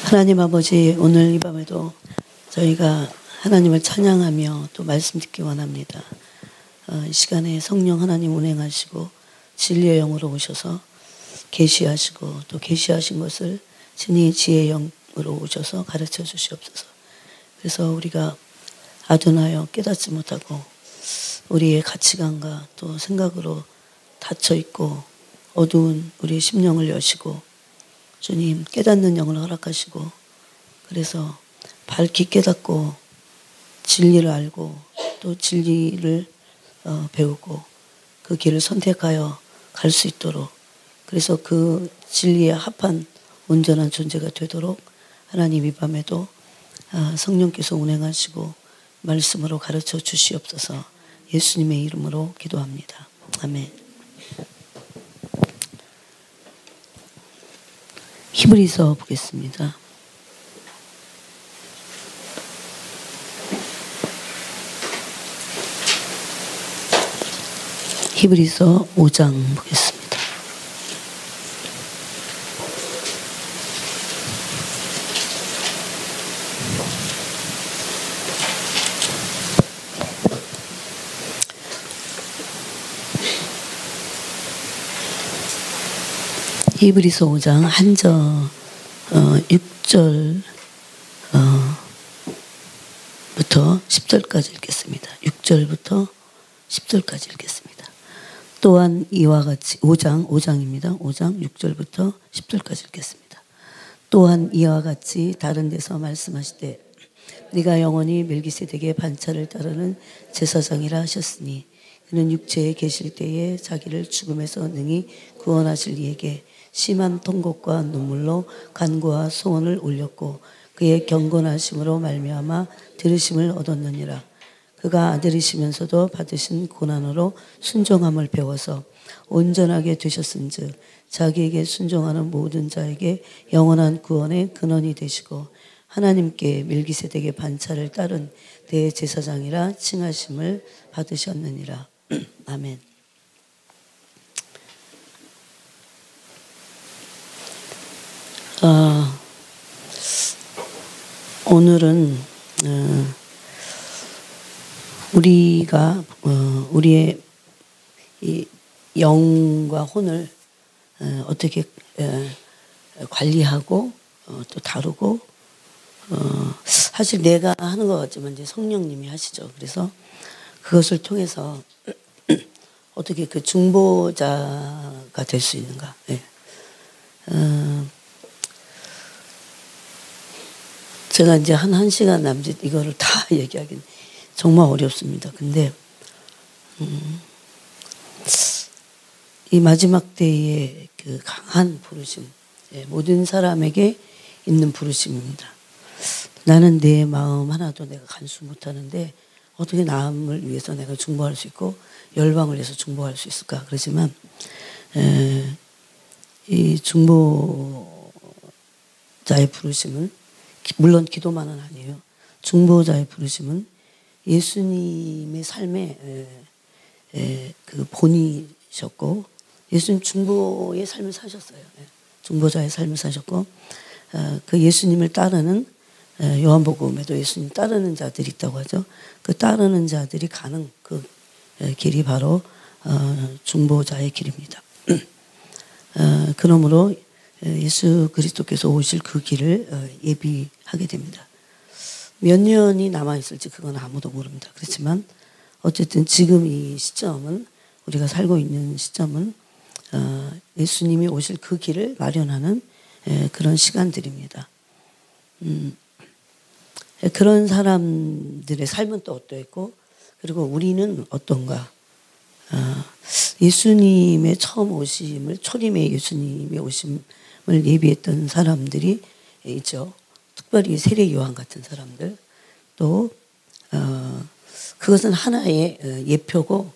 하나님 아버지, 오늘 이 밤에도 저희가 하나님을 찬양하며 또 말씀 듣기 원합니다. 이 시간에 성령 하나님 운행하시고 진리의 영으로 오셔서 계시하시고 또 계시하신 것을 진리의 지혜의 영으로 오셔서 가르쳐 주시옵소서. 그래서 우리가 아둔하여 깨닫지 못하고 우리의 가치관과 또 생각으로 닫혀 있고 어두운 우리의 심령을 여시고 주님 깨닫는 영을 허락하시고 그래서 밝히 깨닫고 진리를 알고 또 진리를 배우고 그 길을 선택하여 갈 수 있도록 그래서 그 진리에 합한 온전한 존재가 되도록 하나님 이 밤에도 성령께서 운행하시고 말씀으로 가르쳐 주시옵소서. 예수님의 이름으로 기도합니다. 아멘. 히브리서 보겠습니다. 히브리서 5장 보겠습니다. 히브리서 5장 한절 6절 부터 10절까지 읽겠습니다. 6절부터 10절까지 읽겠습니다. 또한 이와 같이 5장입니다. 5장 6절부터 10절까지 읽겠습니다. 또한 이와 같이 다른 데서 말씀하시되 네가 영원히 멜기세덱의 반차를 따르는 제사장이라 하셨으니 그는 육체에 계실 때에 자기를 죽음에서 능히 구원하실 이에게 심한 통곡과 눈물로 간구와 소원을 올렸고 그의 경건하심으로 말미암아 들으심을 얻었느니라. 그가 아들이시면서도 받으신 고난으로 순종함을 배워서 온전하게 되셨은즉 자기에게 순종하는 모든 자에게 영원한 구원의 근원이 되시고 하나님께 멜기세덱의 반차를 따른 대제사장이라 칭하심을 받으셨느니라. 아멘. 오늘은 우리가 우리의 이 영과 혼을 어떻게 관리하고 또 다루고 사실 내가 하는 것 같지만 이제 성령님이 하시죠. 그래서 그것을 통해서 어떻게 그 중보자가 될 수 있는가. 네. 제가 이제 한 시간 남짓 이거를 다 얘기하기는 정말 어렵습니다. 근데 이 마지막 때의 그 강한 부르심, 모든 사람에게 있는 부르심입니다. 나는 내 마음 하나도 내가 간수 못하는데 어떻게 남을 위해서 내가 중보할 수 있고 열방을 위해서 중보할 수 있을까? 그렇지만 이 중보자의 부르심은 물론 기도만은 아니에요. 중보자의 부르심은 예수님의 삶의 그 본이셨고 예수님 중보의 삶을 사셨어요. 중보자의 삶을 사셨고 그 예수님을 따르는 요한복음에도 예수님 따르는 자들이 있다고 하죠. 그 따르는 자들이 가는 그 길이 바로 중보자의 길입니다. 그러므로 예수 그리스도께서 오실 그 길을 예비하게 됩니다. 몇 년이 남아있을지 그건 아무도 모릅니다. 그렇지만 어쨌든 지금 이 시점은 우리가 살고 있는 시점은 예수님이 오실 그 길을 마련하는 그런 시간들입니다. 그런 사람들의 삶은 또 어떠했고 그리고 우리는 어떤가. 예수님의 처음 오심을 초림의 예수님의 오심을 예비했던 사람들이 있죠. 특별히 세례 요한 같은 사람들 또 그것은 하나의 예표고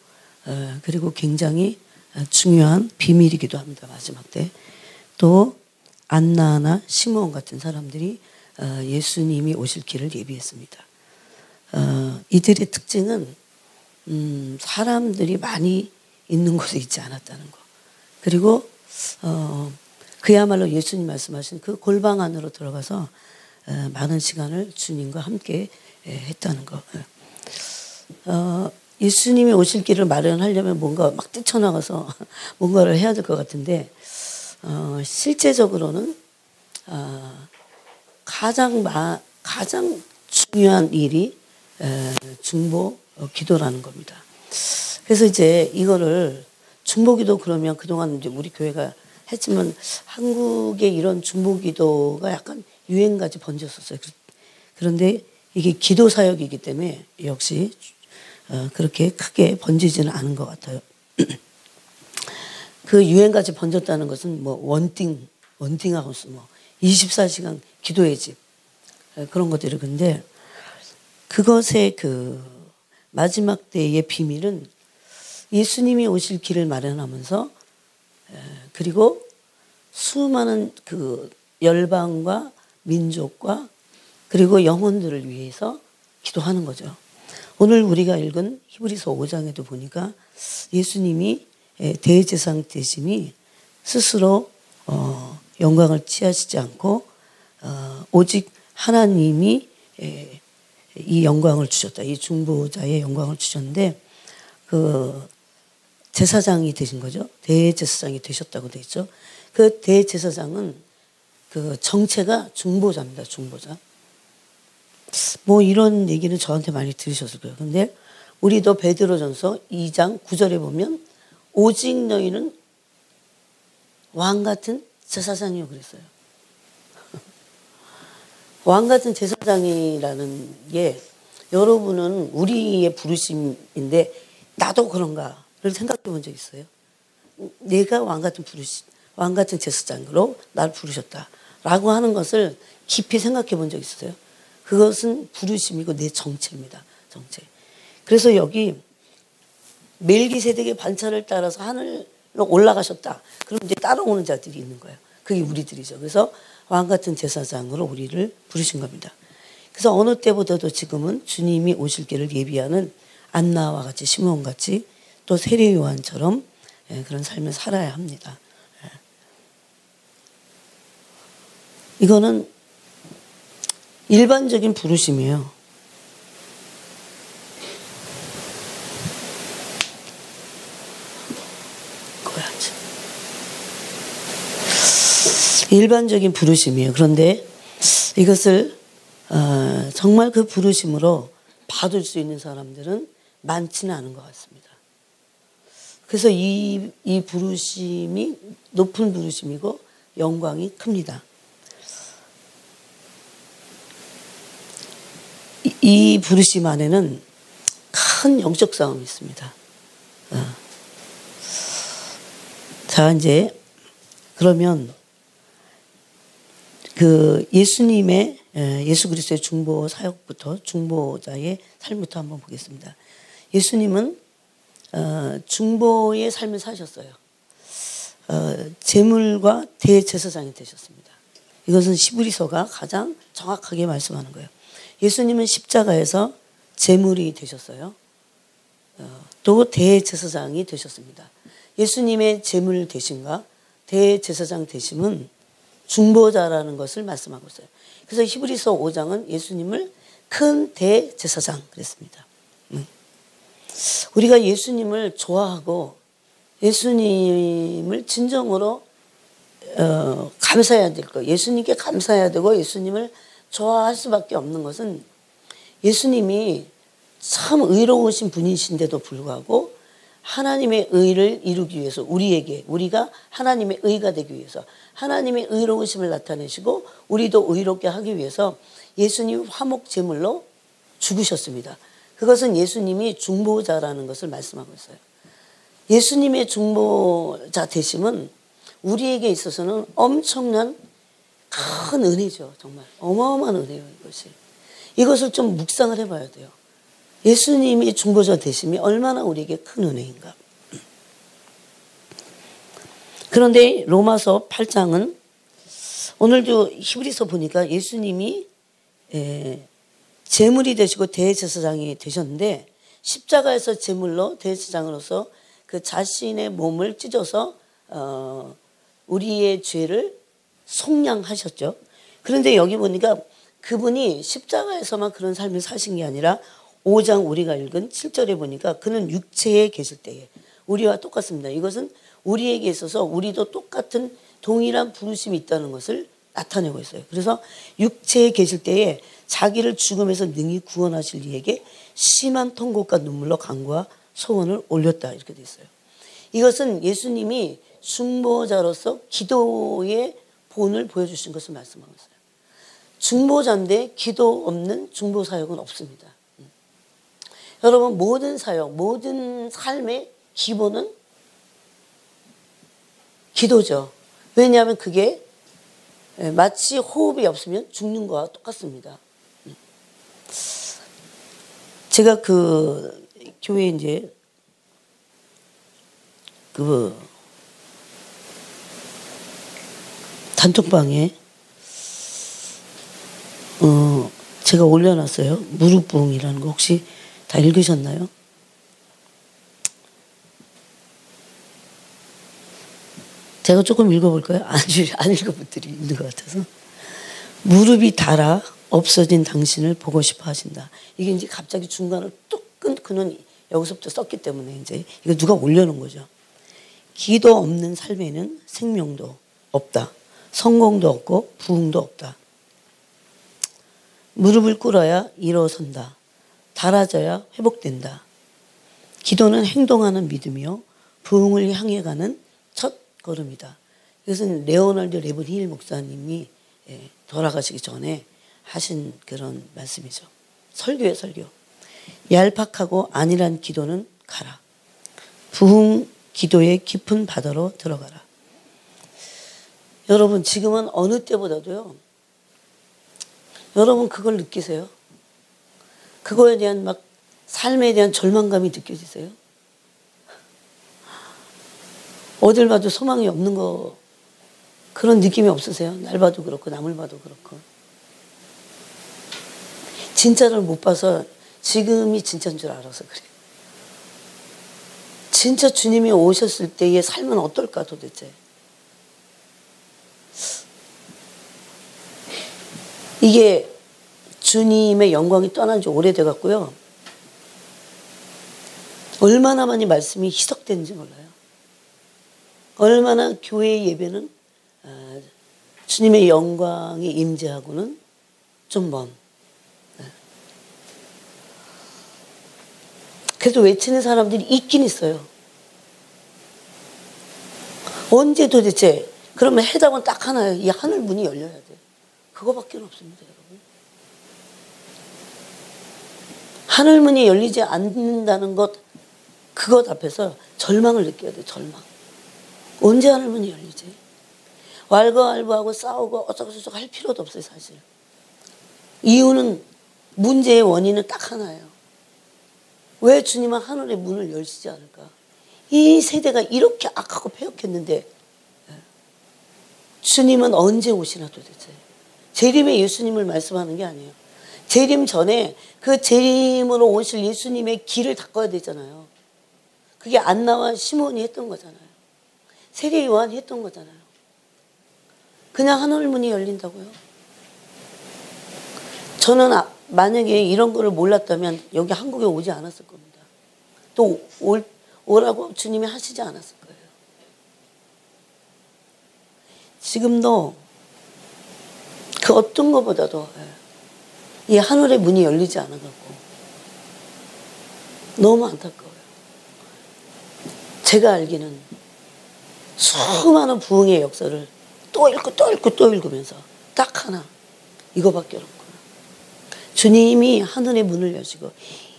그리고 굉장히 중요한 비밀이기도 합니다. 마지막 때 또 안나나 시므온 같은 사람들이 예수님이 오실 길을 예비했습니다. 이들의 특징은 사람들이 많이 있는 곳에 있지 않았다는 것. 그리고 그야말로 예수님 말씀하신 그 골방 안으로 들어가서 많은 시간을 주님과 함께 했다는 거. 예수님이 오실 길을 마련하려면 뭔가 막 뛰쳐나가서 뭔가를 해야 될 것 같은데 실제적으로는 가장 중요한 일이 중보 기도라는 겁니다. 그래서 이제 이거를 중보 기도 그러면 그동안 이제 우리 교회가 했지만 한국의 이런 중보 기도가 약간 유행까지 번졌었어요. 그런데 이게 기도 사역이기 때문에 역시 그렇게 크게 번지지는 않은 것 같아요. 그 유행까지 번졌다는 것은 뭐 원띵하우스, 뭐 24시간 기도의 집 그런 것들이. 근데 그것의 그 마지막 때의 비밀은 예수님이 오실 길을 마련하면서 그리고 수많은 그 열방과 민족과 그리고 영혼들을 위해서 기도하는 거죠. 오늘 우리가 읽은 히브리서 5장에도 보니까 예수님이 대제사장 되심이 스스로 영광을 취하시지 않고 오직 하나님이 이 영광을 주셨다. 이 중보자의 영광을 주셨는데 그 제사장이 되신 거죠. 대제사장이 되셨다고 되어 있죠. 그 대제사장은 그 정체가 중보자입니다. 중보자. 뭐 이런 얘기는 저한테 많이 들으셨을 거예요. 근데 우리도 베드로전서 2장 9절에 보면 오직 너희는 왕 같은 제사장이요 그랬어요. 왕 같은 제사장이라는 게 여러분은 우리의 부르심인데 나도 그런가를 생각해 본 적 있어요? 내가 왕 같은 제사장으로 날 부르셨다라고 하는 것을 깊이 생각해 본 적 있어요. 그것은 부르심이고 내 정체입니다. 정체. 그래서 여기 멜기세덱의 반차를 따라서 하늘로 올라가셨다. 그럼 이제 따라오는 자들이 있는 거예요. 그게 우리들이죠. 그래서 왕 같은 제사장으로 우리를 부르신 겁니다. 그래서 어느 때보다도 지금은 주님이 오실 길을 예비하는 안나와 같이 시므온같이 또 세례 요한처럼 그런 삶을 살아야 합니다. 이거는 일반적인 부르심이에요. 일반적인 부르심이에요. 그런데 이것을 정말 그 부르심으로 받을 수 있는 사람들은 많지는 않은 것 같습니다. 그래서 이 부르심이 높은 부르심이고 영광이 큽니다. 이 부르심 안에는 큰 영적 싸움이 있습니다. 자, 이제 그러면 그 예수 그리스도의 중보 사역부터 중보자의 삶부터 한번 보겠습니다. 예수님은 중보의 삶을 사셨어요. 제물과 대제사장이 되셨습니다. 이것은 히브리서가 가장 정확하게 말씀하는 거예요. 예수님은 십자가에서 제물이 되셨어요. 또 대제사장이 되셨습니다. 예수님의 제물 되심과 대제사장 되심은 중보자라는 것을 말씀하고 있어요. 그래서 히브리서 5장은 예수님을 큰 대제사장 그랬습니다. 우리가 예수님을 좋아하고 예수님을 진정으로 감사해야 될 거, 예수님께 감사해야 되고 예수님을 좋아할 수밖에 없는 것은 예수님이 참 의로우신 분이신데도 불구하고 하나님의 의를 이루기 위해서 우리가 하나님의 의가 되기 위해서 하나님의 의로우심을 나타내시고 우리도 의롭게 하기 위해서 예수님이 화목 제물로 죽으셨습니다. 그것은 예수님이 중보자라는 것을 말씀하고 있어요. 예수님의 중보자 되심은 우리에게 있어서는 엄청난 큰 은혜죠. 정말 어마어마한 은혜예요. 이것을 좀 묵상을 해봐야 돼요. 예수님이 중보자 되심이 얼마나 우리에게 큰 은혜인가. 그런데 로마서 8장은 오늘도 히브리서 보니까 예수님이 제물이 되시고 대제사장이 되셨는데 십자가에서 제물로 대제사장으로서 그 자신의 몸을 찢어서 우리의 죄를 속량하셨죠. 그런데 여기 보니까 그분이 십자가에서만 그런 삶을 사신 게 아니라 5장 우리가 읽은 7절에 보니까 그는 육체에 계실 때에 우리와 똑같습니다. 이것은 우리에게 있어서 우리도 똑같은 동일한 부르심이 있다는 것을 나타내고 있어요. 그래서 육체에 계실 때에 자기를 죽음에서 능히 구원하실 이에게 심한 통곡과 눈물로 간구와 소원을 올렸다 이렇게 돼 있어요. 이것은 예수님이 중보자로서 기도의 본을 보여주신 것을 말씀하고 있어요. 중보자인데 기도 없는 중보 사역은 없습니다. 여러분 모든 사역, 모든 삶의 기본은 기도죠. 왜냐하면 그게 마치 호흡이 없으면 죽는 거와 똑같습니다. 제가 그 교회 이제 그 단톡방에 제가 올려놨어요. 무릎 부흥이라는 거 혹시 다 읽으셨나요? 제가 조금 읽어볼까요? 안 읽어본 분들이 있는 것 같아서. 무릎이 닳아 없어진 당신을 보고 싶어 하신다. 이게 이제 갑자기 중간을 뚝 끊고는 여기서부터 썼기 때문에 이제 이거 누가 올려놓은 거죠. 기도 없는 삶에는 생명도 없다. 성공도 없고 부흥도 없다. 무릎을 꿇어야 일어선다. 닳아져야 회복된다. 기도는 행동하는 믿음이요. 부흥을 향해 가는 첫 걸음이다. 이것은 레오날드 레븐힐 목사님이 돌아가시기 전에 하신 그런 말씀이죠. 설교예요, 설교. 얄팍하고 안일한 기도는 가라. 부흥 기도의 깊은 바다로 들어가라. 여러분 지금은 어느 때보다도요. 여러분 그걸 느끼세요? 그거에 대한 막 삶에 대한 절망감이 느껴지세요? 어딜 봐도 소망이 없는 거 그런 느낌이 없으세요? 날 봐도 그렇고 남을 봐도 그렇고. 진짜를 못 봐서 지금이 진짜인 줄 알아서 그래요. 진짜 주님이 오셨을 때의 삶은 어떨까 도대체. 이게 주님의 영광이 떠난 지 오래돼 갖고요. 얼마나 많이 말씀이 희석되는지 몰라요. 얼마나 교회의 예배는 주님의 영광이 임재하고는 좀 먼. 그래도 외치는 사람들이 있긴 있어요. 언제 도대체 그러면 해답은 딱 하나예요. 이 하늘 문이 열려야 돼. 그거밖에 없습니다, 여러분. 하늘 문이 열리지 않는다는 것 그것 앞에서 절망을 느껴야 돼. 절망. 언제 하늘 문이 열리지? 왈가왈부하고 싸우고 어쩌고저쩌고 할 필요도 없어요, 사실. 이유는 문제의 원인은 딱 하나예요. 왜 주님은 하늘의 문을 열시지 않을까? 이 세대가 이렇게 악하고 패역했는데 주님은 언제 오시나 도대체. 재림의 예수님을 말씀하는 게 아니에요. 재림 전에 그 재림으로 오실 예수님의 길을 닦아야 되잖아요. 그게 안나와 시몬이 했던 거잖아요. 세례 요한이 했던 거잖아요. 그냥 하늘 문이 열린다고요? 저는 만약에 이런 거를 몰랐다면 여기 한국에 오지 않았을 겁니다. 또 오라고 주님이 하시지 않았을 거예요. 지금도 그 어떤 것보다도 이 하늘의 문이 열리지 않아갖고 너무 안타까워요. 제가 알기는 수많은 부흥의 역사를 또 읽고 또 읽고 또 읽으면서 딱 하나 이거밖에 없구나. 주님이 하늘의 문을 여시고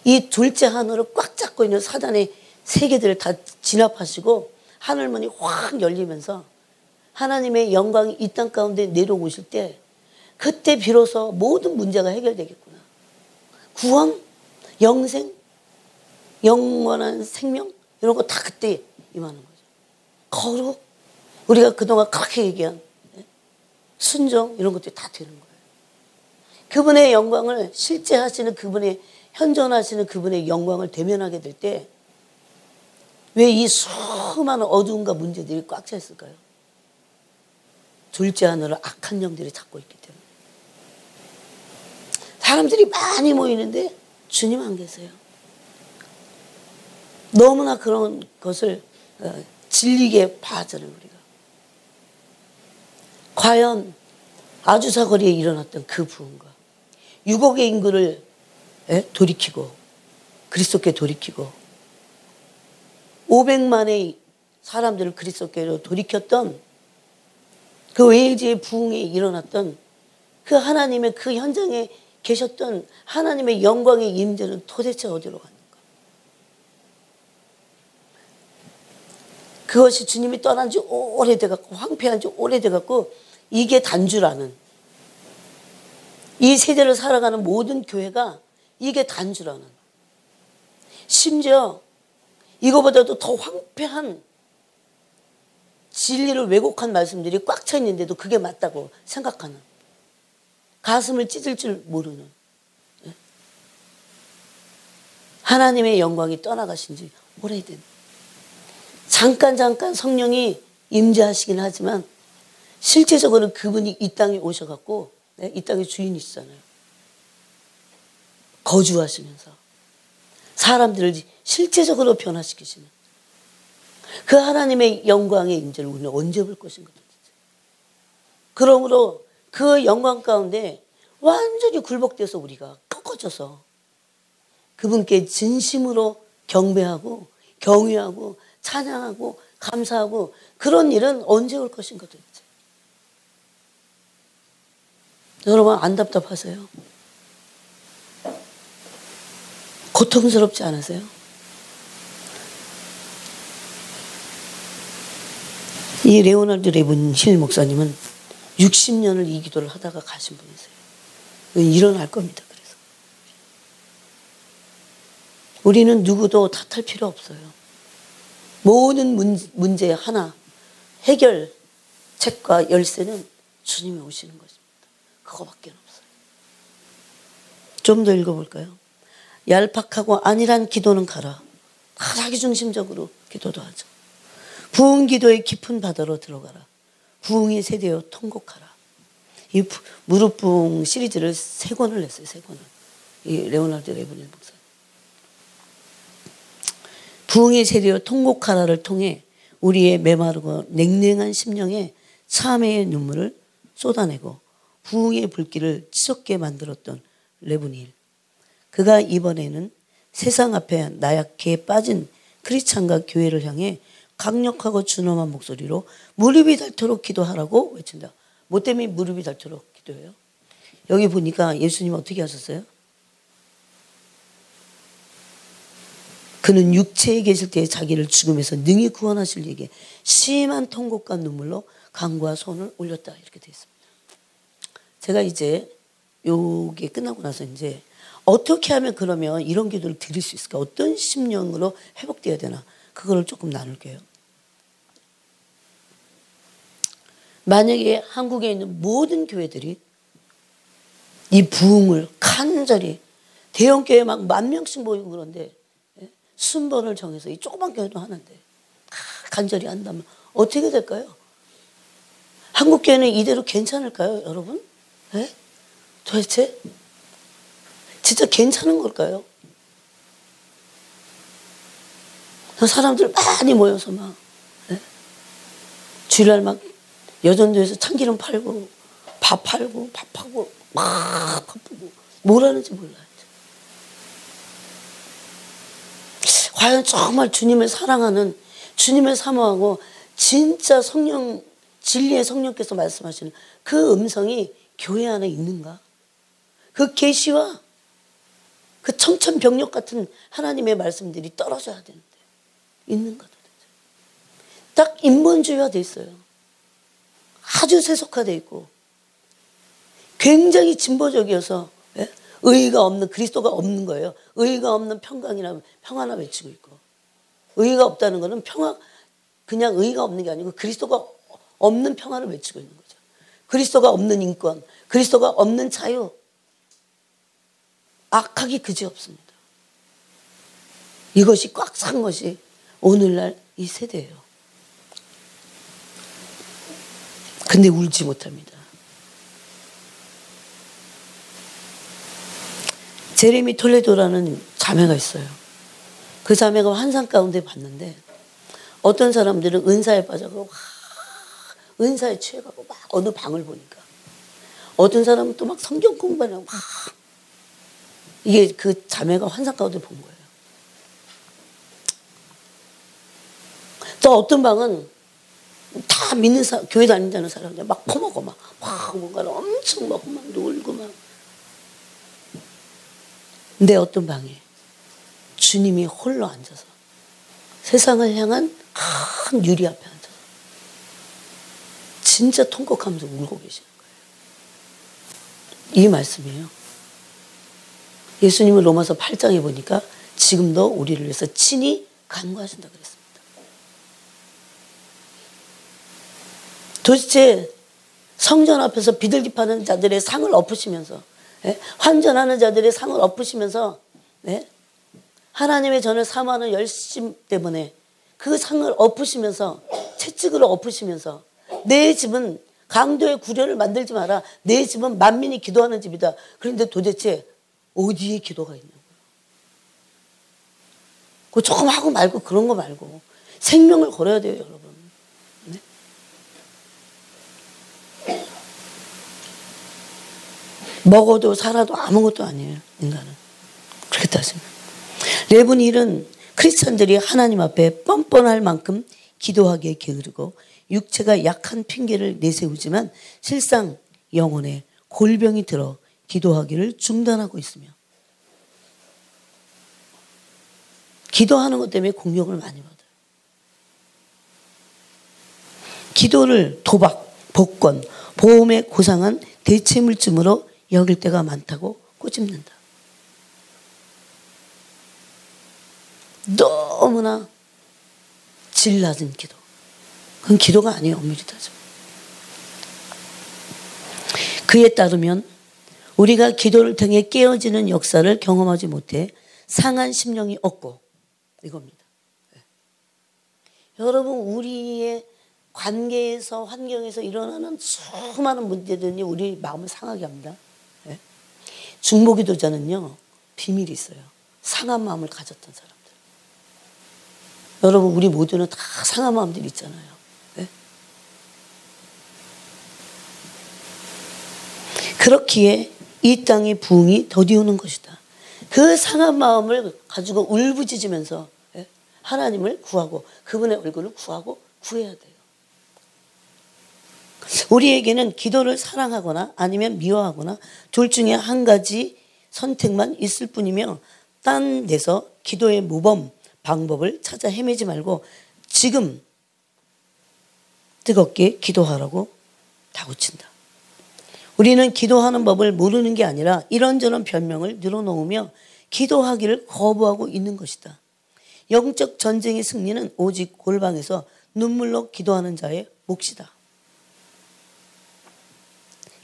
이 둘째 하늘을 꽉 잡고 있는 사단의 세계들을 다 진압하시고 하늘 문이 확 열리면서 하나님의 영광이 이 땅 가운데 내려오실 때 그때 비로소 모든 문제가 해결되겠구나. 구원, 영생, 영원한 생명 이런 거 다 그때 임하는 거죠. 거룩, 우리가 그동안 그렇게 얘기한 순종 이런 것들이 다 되는 거예요. 그분의 영광을 실제 하시는 그분의 현존하시는 그분의 영광을 대면하게 될 때 왜 이 수많은 어두움과 문제들이 꽉 차 있을까요? 졸지하느라 악한 영들이 잡고 있기 때문에. 사람들이 많이 모이는데 주님 안 계세요. 너무나 그런 것을 질리게 봐잖아요, 우리가. 과연 아주사 거리에 일어났던 그 부흥과 6억의 인구를 돌이키고 그리스도께 돌이키고 500만의 사람들을 그리스도께로 돌이켰던 그 웨일즈의 부흥에 일어났던 그 하나님의 그 현장에 계셨던 하나님의 영광의 임재는 도대체 어디로 갔는가? 그것이 주님이 떠난 지 오래돼갖고 황폐한 지 오래돼갖고 이게 단주라는, 이 세대를 살아가는 모든 교회가 이게 단주라는, 심지어 이거보다도 더 황폐한 진리를 왜곡한 말씀들이 꽉 차 있는데도 그게 맞다고 생각하는, 가슴을 찢을 줄 모르는, 하나님의 영광이 떠나가신 지 오래된, 잠깐 성령이 임재하시긴 하지만 실제적으로는 그분이 이 땅에 오셔갖고 이 땅의 주인이시잖아요. 거주하시면서 사람들을 실제적으로 변화시키시는 그 하나님의 영광의 임재를 우리는 언제 볼 것인가. 그러므로 그 영광 가운데 완전히 굴복돼서 우리가 꺾어져서 그분께 진심으로 경배하고 경외하고 찬양하고 감사하고 그런 일은 언제 올 것인가 도대체. 여러분 안 답답하세요? 고통스럽지 않으세요? 이 레오나르도 레븐힐 목사님은 60년을 이 기도를 하다가 가신 분이세요. 일어날 겁니다. 그래서 우리는 누구도 탓할 필요 없어요. 모든 문제 하나 해결책과 열쇠는 주님이 오시는 것입니다. 그거밖에 없어요. 좀 더 읽어볼까요? 얄팍하고 안일한 기도는 가라. 자기 중심적으로 기도도 하죠. 부흥 기도의 깊은 바다로 들어가라. 부흥의 세대여 통곡하라. 이 무릎 부흥 시리즈를 3권을 냈어요. 3권을. 이 레오나르도 레븐힐 목사님. 부흥의 세대여 통곡하라를 통해 우리의 메마르고 냉랭한 심령에 참회의 눈물을 쏟아내고 부흥의 불길을 치솟게 만들었던 레븐힐. 그가 이번에는 세상 앞에 나약해 빠진 크리스찬과 교회를 향해 강력하고 준엄한 목소리로 무릎이 닳도록 기도하라고 외친다. 뭐 때문에 무릎이 닳도록 기도해요? 여기 보니까 예수님 어떻게 하셨어요? 그는 육체에 계실 때에 자기를 죽음에서 능히 구원하실 이에게 심한 통곡과 눈물로 강과 손을 올렸다. 이렇게 되어 있습니다. 제가 이제 요게 끝나고 나서 이제 어떻게 하면 그러면 이런 기도를 드릴 수 있을까? 어떤 심령으로 회복되어야 되나? 그거를 조금 나눌게요. 만약에 한국에 있는 모든 교회들이 이 부흥을 간절히, 대형교회 막 10,000명씩 모이고 그런데 순번을 정해서 이 조그만 교회도 하는데 간절히 한다면 어떻게 될까요? 한국 교회는 이대로 괜찮을까요, 여러분? 네? 도대체 진짜 괜찮은 걸까요? 사람들 많이 모여서 막 주일날 막 여전도에서 참기름 팔고 밥 팔고 막 바쁘고 뭘 하는지 몰라요. 과연 정말 주님을 사랑하는, 주님을 사모하고 진짜 성령, 진리의 성령께서 말씀하시는 그 음성이 교회 안에 있는가? 그 계시와 그 청천벽력 같은 하나님의 말씀들이 떨어져야 되는데 있는가 도대체. 딱 인본주의화 돼 있어요. 아주 세속화돼 있고 굉장히 진보적이어서 의의가 없는, 그리스도가 없는 거예요. 의의가 없는 평강이나 평화나 외치고 있고, 의의가 없다는 것은 평화, 그냥 의의가 없는 게 아니고 그리스도가 없는 평화를 외치고 있는 거죠. 그리스도가 없는 인권, 그리스도가 없는 자유, 악하기 그지없습니다. 이것이 꽉 찬 것이 오늘날 이 세대예요. 근데 울지 못합니다. 제레미 톨레도라는 자매가 있어요. 그 자매가 환상 가운데 봤는데 어떤 사람들은 은사에 빠져가고 은사에 취해가고 막 어느 방을 보니까 어떤 사람은 또 막 성경 공부하려고 막 이게 그 자매가 환상 가운데 본 거예요. 또 어떤 방은 다 믿는 교회 다닌다는 사람들 막 퍼먹어 막 뭔가를 엄청 먹고 막 놀고 막. 근데 어떤 방에 주님이 홀로 앉아서 세상을 향한 큰 유리 앞에 앉아서 진짜 통곡하면서 울고 계시는 거예요. 이 말씀이에요. 예수님은 로마서 8장에 보니까 지금도 우리를 위해서 친히 간구하신다 그랬습니다. 도대체 성전 앞에서 비둘기파는 자들의 상을 엎으시면서 환전하는 자들의 상을 엎으시면서 하나님의 전을 사모하는 열심 때문에 그 상을 엎으시면서 채찍으로 엎으시면서 내 집은 강도의 구려를 만들지 마라. 내 집은 만민이 기도하는 집이다. 그런데 도대체 어디에 기도가 있냐고요. 그 조금 하고 말고 그런 거 말고 생명을 걸어야 돼요, 여러분. 네? 먹어도 살아도 아무것도 아니에요, 인간은. 그렇게 따지면. 레브닐은 크리스찬들이 하나님 앞에 뻔뻔할 만큼 기도하기에 게으르고 육체가 약한 핑계를 내세우지만 실상 영혼에 골병이 들어 기도하기를 중단하고 있으며 기도하는 것 때문에 공격을 많이 받아요. 기도를 도박, 복권, 보험에 고상한 대체물쯤으로 여길 때가 많다고 꼬집는다. 너무나 질 낮은 기도. 그건 기도가 아니에요. 엄밀히 따지면. 그에 따르면 우리가 기도를 통해 깨어지는 역사를 경험하지 못해 상한 심령이 없고 이겁니다. 네. 여러분 우리의 관계에서 환경에서 일어나는 수많은 문제들이 우리 마음을 상하게 합니다. 네. 중보기도자는요 비밀이 있어요. 상한 마음을 가졌던 사람들. 여러분 우리 모두는 다 상한 마음들이 있잖아요. 네? 그렇기에 이 땅의 부흥이 더디오는 것이다. 그 상한 마음을 가지고 울부짖으면서 하나님을 구하고 그분의 얼굴을 구하고 구해야 돼요. 우리에게는 기도를 사랑하거나 아니면 미워하거나 둘 중에 한 가지 선택만 있을 뿐이며 딴 데서 기도의 모범 방법을 찾아 헤매지 말고 지금 뜨겁게 기도하라고 다그친다. 우리는 기도하는 법을 모르는 게 아니라 이런저런 변명을 늘어놓으며 기도하기를 거부하고 있는 것이다. 영적 전쟁의 승리는 오직 골방에서 눈물로 기도하는 자의 몫이다.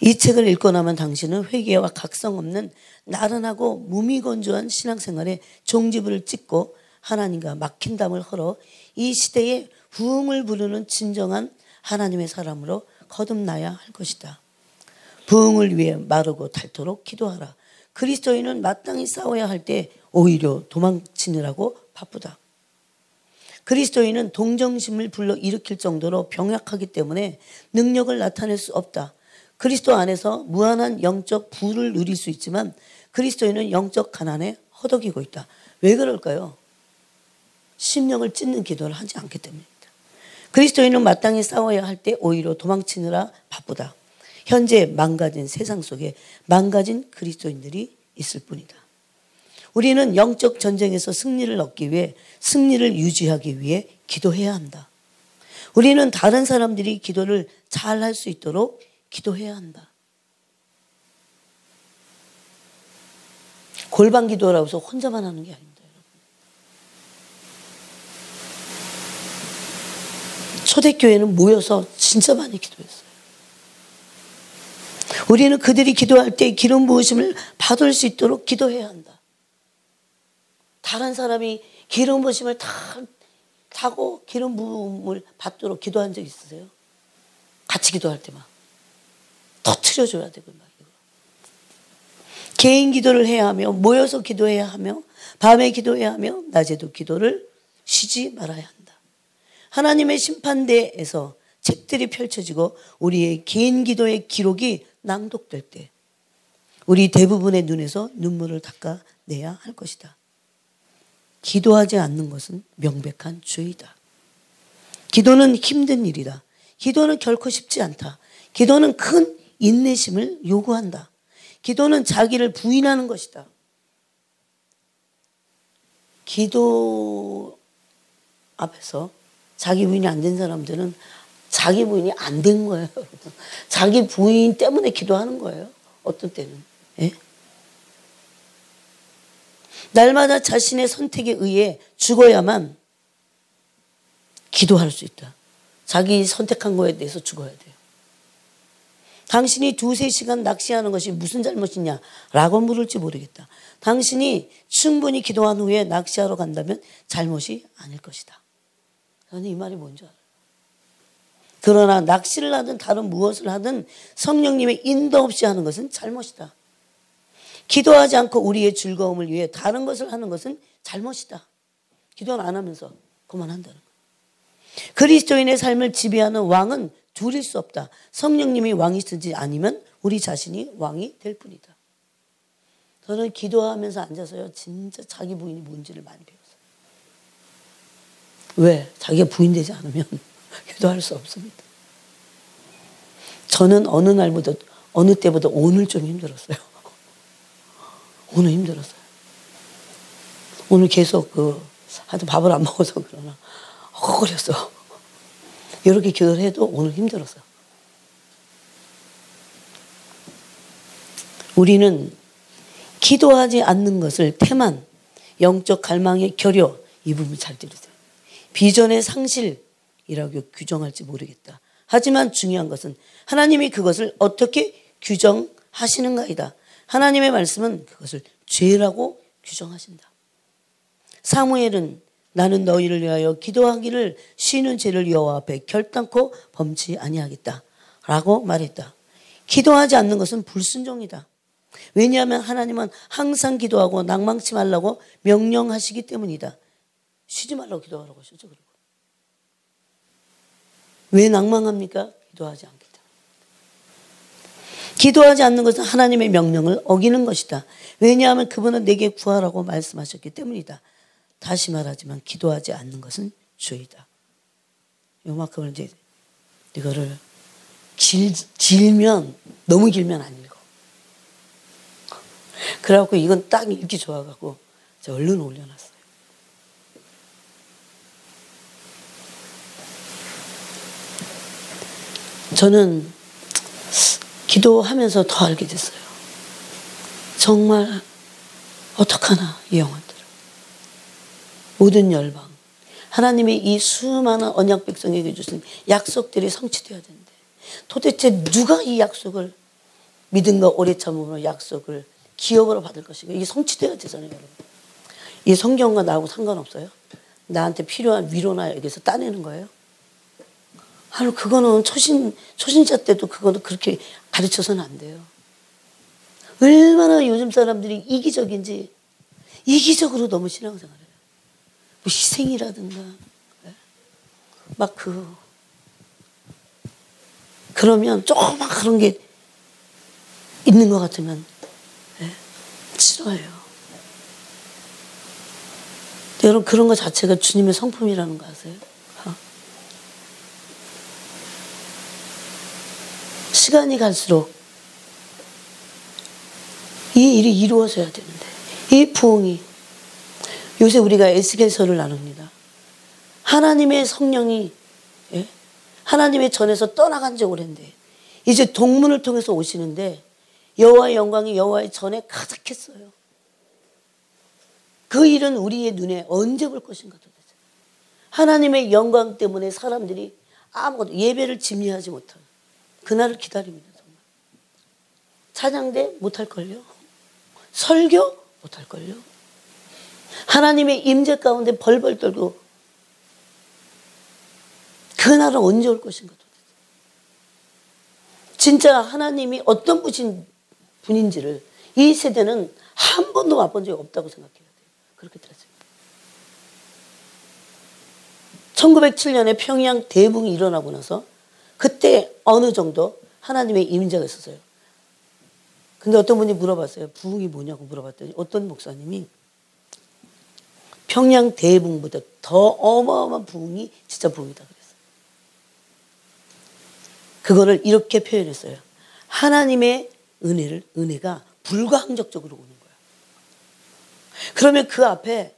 이 책을 읽고 나면 당신은 회개와 각성 없는 나른하고 무미건조한 신앙생활에 종지부를 찍고 하나님과 막힌 담을 헐어 이 시대에 부흥을 부르는 진정한 하나님의 사람으로 거듭나야 할 것이다. 부흥을 위해 마르고 닳도록 기도하라. 그리스도인은 마땅히 싸워야 할 때 오히려 도망치느라고 바쁘다. 그리스도인은 동정심을 불러일으킬 정도로 병약하기 때문에 능력을 나타낼 수 없다. 그리스도 안에서 무한한 영적 부를 누릴 수 있지만 그리스도인은 영적 가난에 허덕이고 있다. 왜 그럴까요? 심령을 찢는 기도를 하지 않기 때문입니다. 그리스도인은 마땅히 싸워야 할 때 오히려 도망치느라 바쁘다. 현재 망가진 세상 속에 망가진 그리스도인들이 있을 뿐이다. 우리는 영적 전쟁에서 승리를 얻기 위해 승리를 유지하기 위해 기도해야 한다. 우리는 다른 사람들이 기도를 잘 할 수 있도록 기도해야 한다. 골방 기도라고 해서 혼자만 하는 게 아닙니다. 초대교회는 모여서 진짜 많이 기도했어요. 우리는 그들이 기도할 때 기름 부으심을 받을 수 있도록 기도해야 한다. 다른 사람이 기름 부으심을 타고 기름 부음을 받도록 기도한 적 있으세요? 같이 기도할 때 막 터트려줘야 되고 막 이거. 개인 기도를 해야 하며 모여서 기도해야 하며 밤에 기도해야 하며 낮에도 기도를 쉬지 말아야 한다. 하나님의 심판대에서 책들이 펼쳐지고 우리의 개인 기도의 기록이 낭독될 때 우리 대부분의 눈에서 눈물을 닦아내야 할 것이다. 기도하지 않는 것은 명백한 죄이다. 기도는 힘든 일이다. 기도는 결코 쉽지 않다. 기도는 큰 인내심을 요구한다. 기도는 자기를 부인하는 것이다. 기도 앞에서 자기 부인이 안 된 사람들은 자기 부인이 안 된 거예요. 여러분. 자기 부인 때문에 기도하는 거예요. 어떤 때는. 예? 날마다 자신의 선택에 의해 죽어야만 기도할 수 있다. 자기 선택한 거에 대해서 죽어야 돼요. 당신이 2-3시간 낚시하는 것이 무슨 잘못이냐 라고 물을지 모르겠다. 당신이 충분히 기도한 후에 낚시하러 간다면 잘못이 아닐 것이다. 저는 이 말이 뭔지 알아요. 그러나 낚시를 하든 다른 무엇을 하든 성령님의 인도 없이 하는 것은 잘못이다. 기도하지 않고 우리의 즐거움을 위해 다른 것을 하는 것은 잘못이다. 기도는 안 하면서 그만한다는 거예요. 그리스도인의 삶을 지배하는 왕은 둘일 수 없다. 성령님이 왕이시지 아니면 우리 자신이 왕이 될 뿐이다. 저는 기도하면서 앉아서요 진짜 자기 부인이 뭔지를 많이 배웠어요. 왜? 자기가 부인되지 않으면 기도할 수 없습니다. 저는 어느 때보다 오늘 좀 힘들었어요. 오늘 힘들었어요. 오늘 계속 하여튼 밥을 안 먹어서 그러나 허거렸어. 이렇게 기도를 해도 오늘 힘들었어요. 우리는 기도하지 않는 것을 태만, 영적 갈망의 결여, 이 부분 잘 들으세요. 비전의 상실이라고 규정할지 모르겠다. 하지만 중요한 것은 하나님이 그것을 어떻게 규정하시는가이다. 하나님의 말씀은 그것을 죄라고 규정하신다. 사무엘은 나는 너희를 위하여 기도하기를 쉬는 죄를 여호와 앞에 결단코 범치 아니하겠다 라고 말했다. 기도하지 않는 것은 불순종이다. 왜냐하면 하나님은 항상 기도하고 낭망치 말라고 명령하시기 때문이다. 쉬지 말라고 기도하라고 하셨죠. 그리고 왜 낭망합니까? 기도하지 않기 때문에. 기도하지 않는 것은 하나님의 명령을 어기는 것이다. 왜냐하면 그분은 내게 구하라고 말씀하셨기 때문이다. 다시 말하지만 기도하지 않는 것은 죄이다. 요만큼을 이제 이거를 길면 너무 길면 안 읽어. 그래갖고 이건 딱 읽기 좋아갖고 제가 얼른 올려놨어요. 저는 기도하면서 더 알게 됐어요. 정말 어떡하나 이 영혼들. 모든 열방. 하나님이 이 수많은 언약 백성에게 주신 약속들이 성취되어야 되는데 도대체 누가 이 약속을 믿음과 오래 참음으로 약속을 기업으로 받을 것인가. 이게 성취되어야 되잖아요. 여러분. 이 성경과 나하고 상관없어요. 나한테 필요한 위로나 여기서 따내는 거예요. 아니 그거는 초신자 때도 그거는 그렇게 가르쳐서는 안 돼요. 얼마나 요즘 사람들이 이기적인지 이기적으로 너무 신앙생활해요. 뭐 희생이라든가 막 그러면 조그만 그런 게 있는 것 같으면 싫어해요. 여러분 그런 것 자체가 주님의 성품이라는 거 아세요? 시간이 갈수록 이 일이 이루어져야 되는데 이 부흥이 요새 우리가 에스겔서를 나눕니다. 하나님의 성령이 하나님의 전에서 떠나간 지 오랜데 이제 동문을 통해서 오시는데 여호와의 영광이 여호와의 전에 가득했어요. 그 일은 우리의 눈에 언제 볼 것인가 도대체. 하나님의 영광 때문에 사람들이 아무것도 예배를 집리하지 못해요. 그날을 기다립니다. 정말. 찬양대 못할걸요. 설교 못할걸요. 하나님의 임재 가운데 벌벌 떨고 그날은 언제 올 것인가 도대체. 진짜 하나님이 어떤 분인지를 이 세대는 한 번도 맛본 적이 없다고 생각해야 돼요. 그렇게 들었어요. 1907년에 평양 대붕이 일어나고 나서 그때 어느 정도 하나님의 임재가 있었어요. 근데 어떤 분이 물어봤어요. 부흥이 뭐냐고 물어봤더니 어떤 목사님이 평양 대붕보다 더 어마어마한 부흥이 진짜 부흥이다 그랬어요. 그거를 이렇게 표현했어요. 하나님의 은혜가 불가항적적으로 오는 거야. 그러면 그 앞에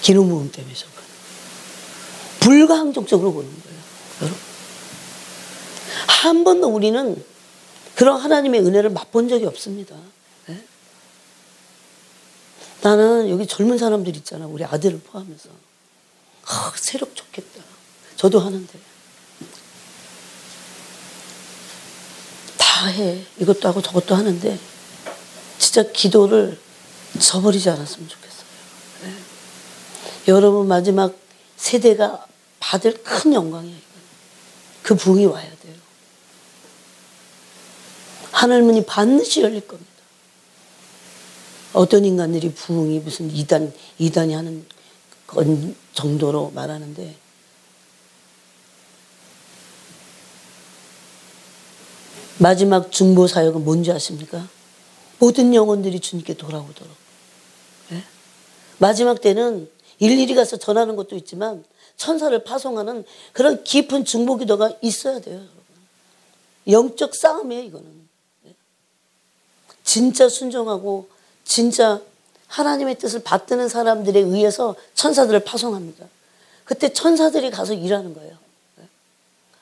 기름 부음 때문에 불가항적적으로 오는 거예요. 여러분. 한 번도 우리는 그런 하나님의 은혜를 맛본 적이 없습니다. 네? 나는 여기 젊은 사람들 있잖아. 우리 아들을 포함해서. 세력 좋겠다. 저도 하는데. 다 해. 이것도 하고 저것도 하는데 진짜 기도를 저버리지 않았으면 좋겠어요. 네? 여러분 마지막 세대가 받을 큰 영광이야. 이건. 그 부흥이 와야 돼요. 하늘문이 반드시 열릴 겁니다. 어떤 인간들이 부흥이 무슨 이단이 하는 건 정도로 말하는데 마지막 중보 사역은 뭔지 아십니까? 모든 영혼들이 주님께 돌아오도록. 네? 마지막 때는 일일이 가서 전하는 것도 있지만 천사를 파송하는 그런 깊은 중보 기도가 있어야 돼요. 여러분. 영적 싸움이에요. 이거는. 네? 진짜 순종하고 진짜 하나님의 뜻을 받드는 사람들에 의해서 천사들을 파송합니다. 그때 천사들이 가서 일하는 거예요. 네?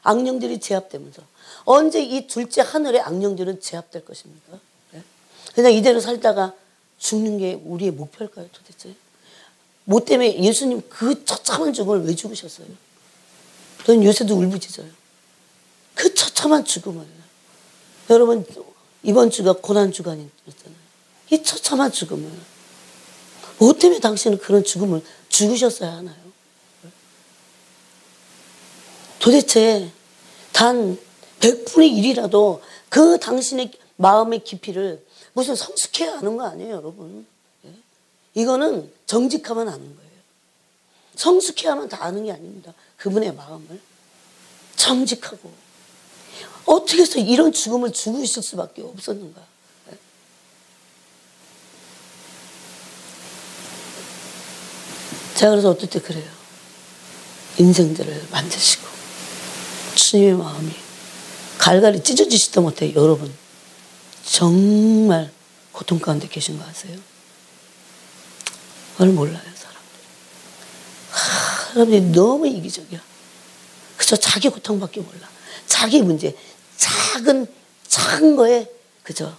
악령들이 제압되면서. 언제 이 둘째 하늘의 악령들은 제압될 것입니까? 네? 그냥 이대로 살다가 죽는 게 우리의 목표일까요, 도대체? 뭐 때문에 예수님 그 처참한 죽음을 왜 죽으셨어요? 저는 요새도 울부짖어요. 그 처참한 죽음을. 여러분, 이번 주가 고난주간이었잖아요. 이 처참한 죽음을. 뭐 때문에 당신은 그런 죽음을 죽으셨어야 하나요? 도대체 단 100분의 1이라도 그 당신의 마음의 깊이를 무슨 성숙해야 하는 거 아니에요, 여러분? 이거는 정직하면 아는 거예요. 성숙해야만 다 아는 게 아닙니다. 그분의 마음을. 정직하고. 어떻게 해서 이런 죽음을 죽으실 수밖에 없었는가. 제가 그래서 어떨 때 그래요. 인생들을 만드시고 주님의 마음이 갈갈이 찢어지지도 못해. 여러분 정말 고통 가운데 계신 거 아세요? 그걸 몰라요, 사람들이 너무 이기적이야. 그저 자기 고통밖에 몰라. 자기 문제, 작은 거에 그저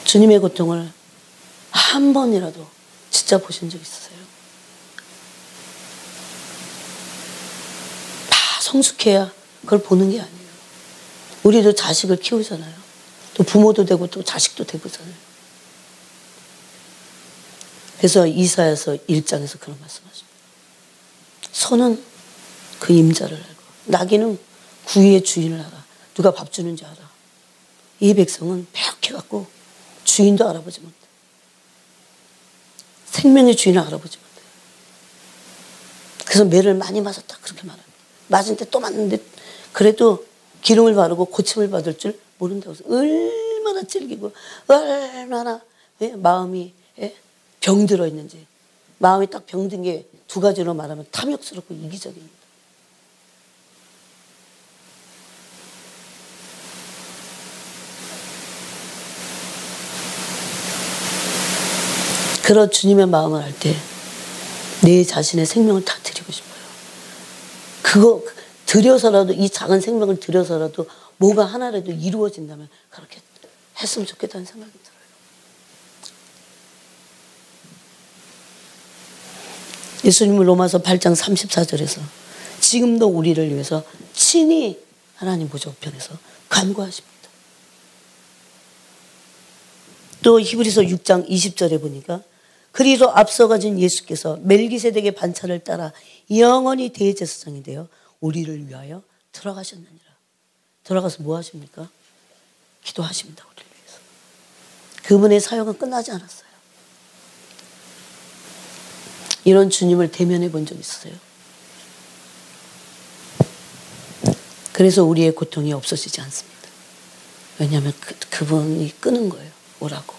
주님의 고통을 한 번이라도 진짜 보신 적 있으세요? 다 성숙해야 그걸 보는 게 아니에요. 우리도 자식을 키우잖아요. 또 부모도 되고 또 자식도 되고잖아요. 그래서 이사야서 1장에서 그런 말씀하십니다. 소는 그 임자를 알고 나귀는 구유의 주인을 알아. 누가 밥 주는지 알아. 이 백성은 배역해갖고 주인도 알아보지 못해. 생명의 주인을 알아보지 못해. 그래서 매를 많이 맞았다 그렇게 말합니다. 맞은 때 또 맞는데 그래도 기름을 바르고 고침을 받을 줄 모른다고 해서 얼마나 찔기고 얼마나 마음이 병들어 있는지. 마음이 딱 병든 게 두 가지로 말하면 탐욕스럽고 이기적입니다. 그런 주님의 마음을 알 때 내 자신의 생명을 다 드리고 싶어요. 그거 드려서라도 이 작은 생명을 드려서라도 뭐가 하나라도 이루어진다면 그렇게 했으면 좋겠다는 생각이 들어요. 예수님은 로마서 8장 34절에서 지금도 우리를 위해서 친히 하나님 보좌우편에서 간구하십니다. 또 히브리서 6장 20절에 보니까 그리로 앞서가진 예수께서 멜기세덱의 반차를 따라 영원히 대제사장이 되어 우리를 위하여 들어가셨느니라. 들어가서 뭐 하십니까? 기도하십니다. 우리를 위해서. 그분의 사역은 끝나지 않았어요. 이런 주님을 대면해 본 적 있으세요? 그래서 우리의 고통이 없어지지 않습니다. 왜냐하면 그분이 끄는 거예요. 오라고.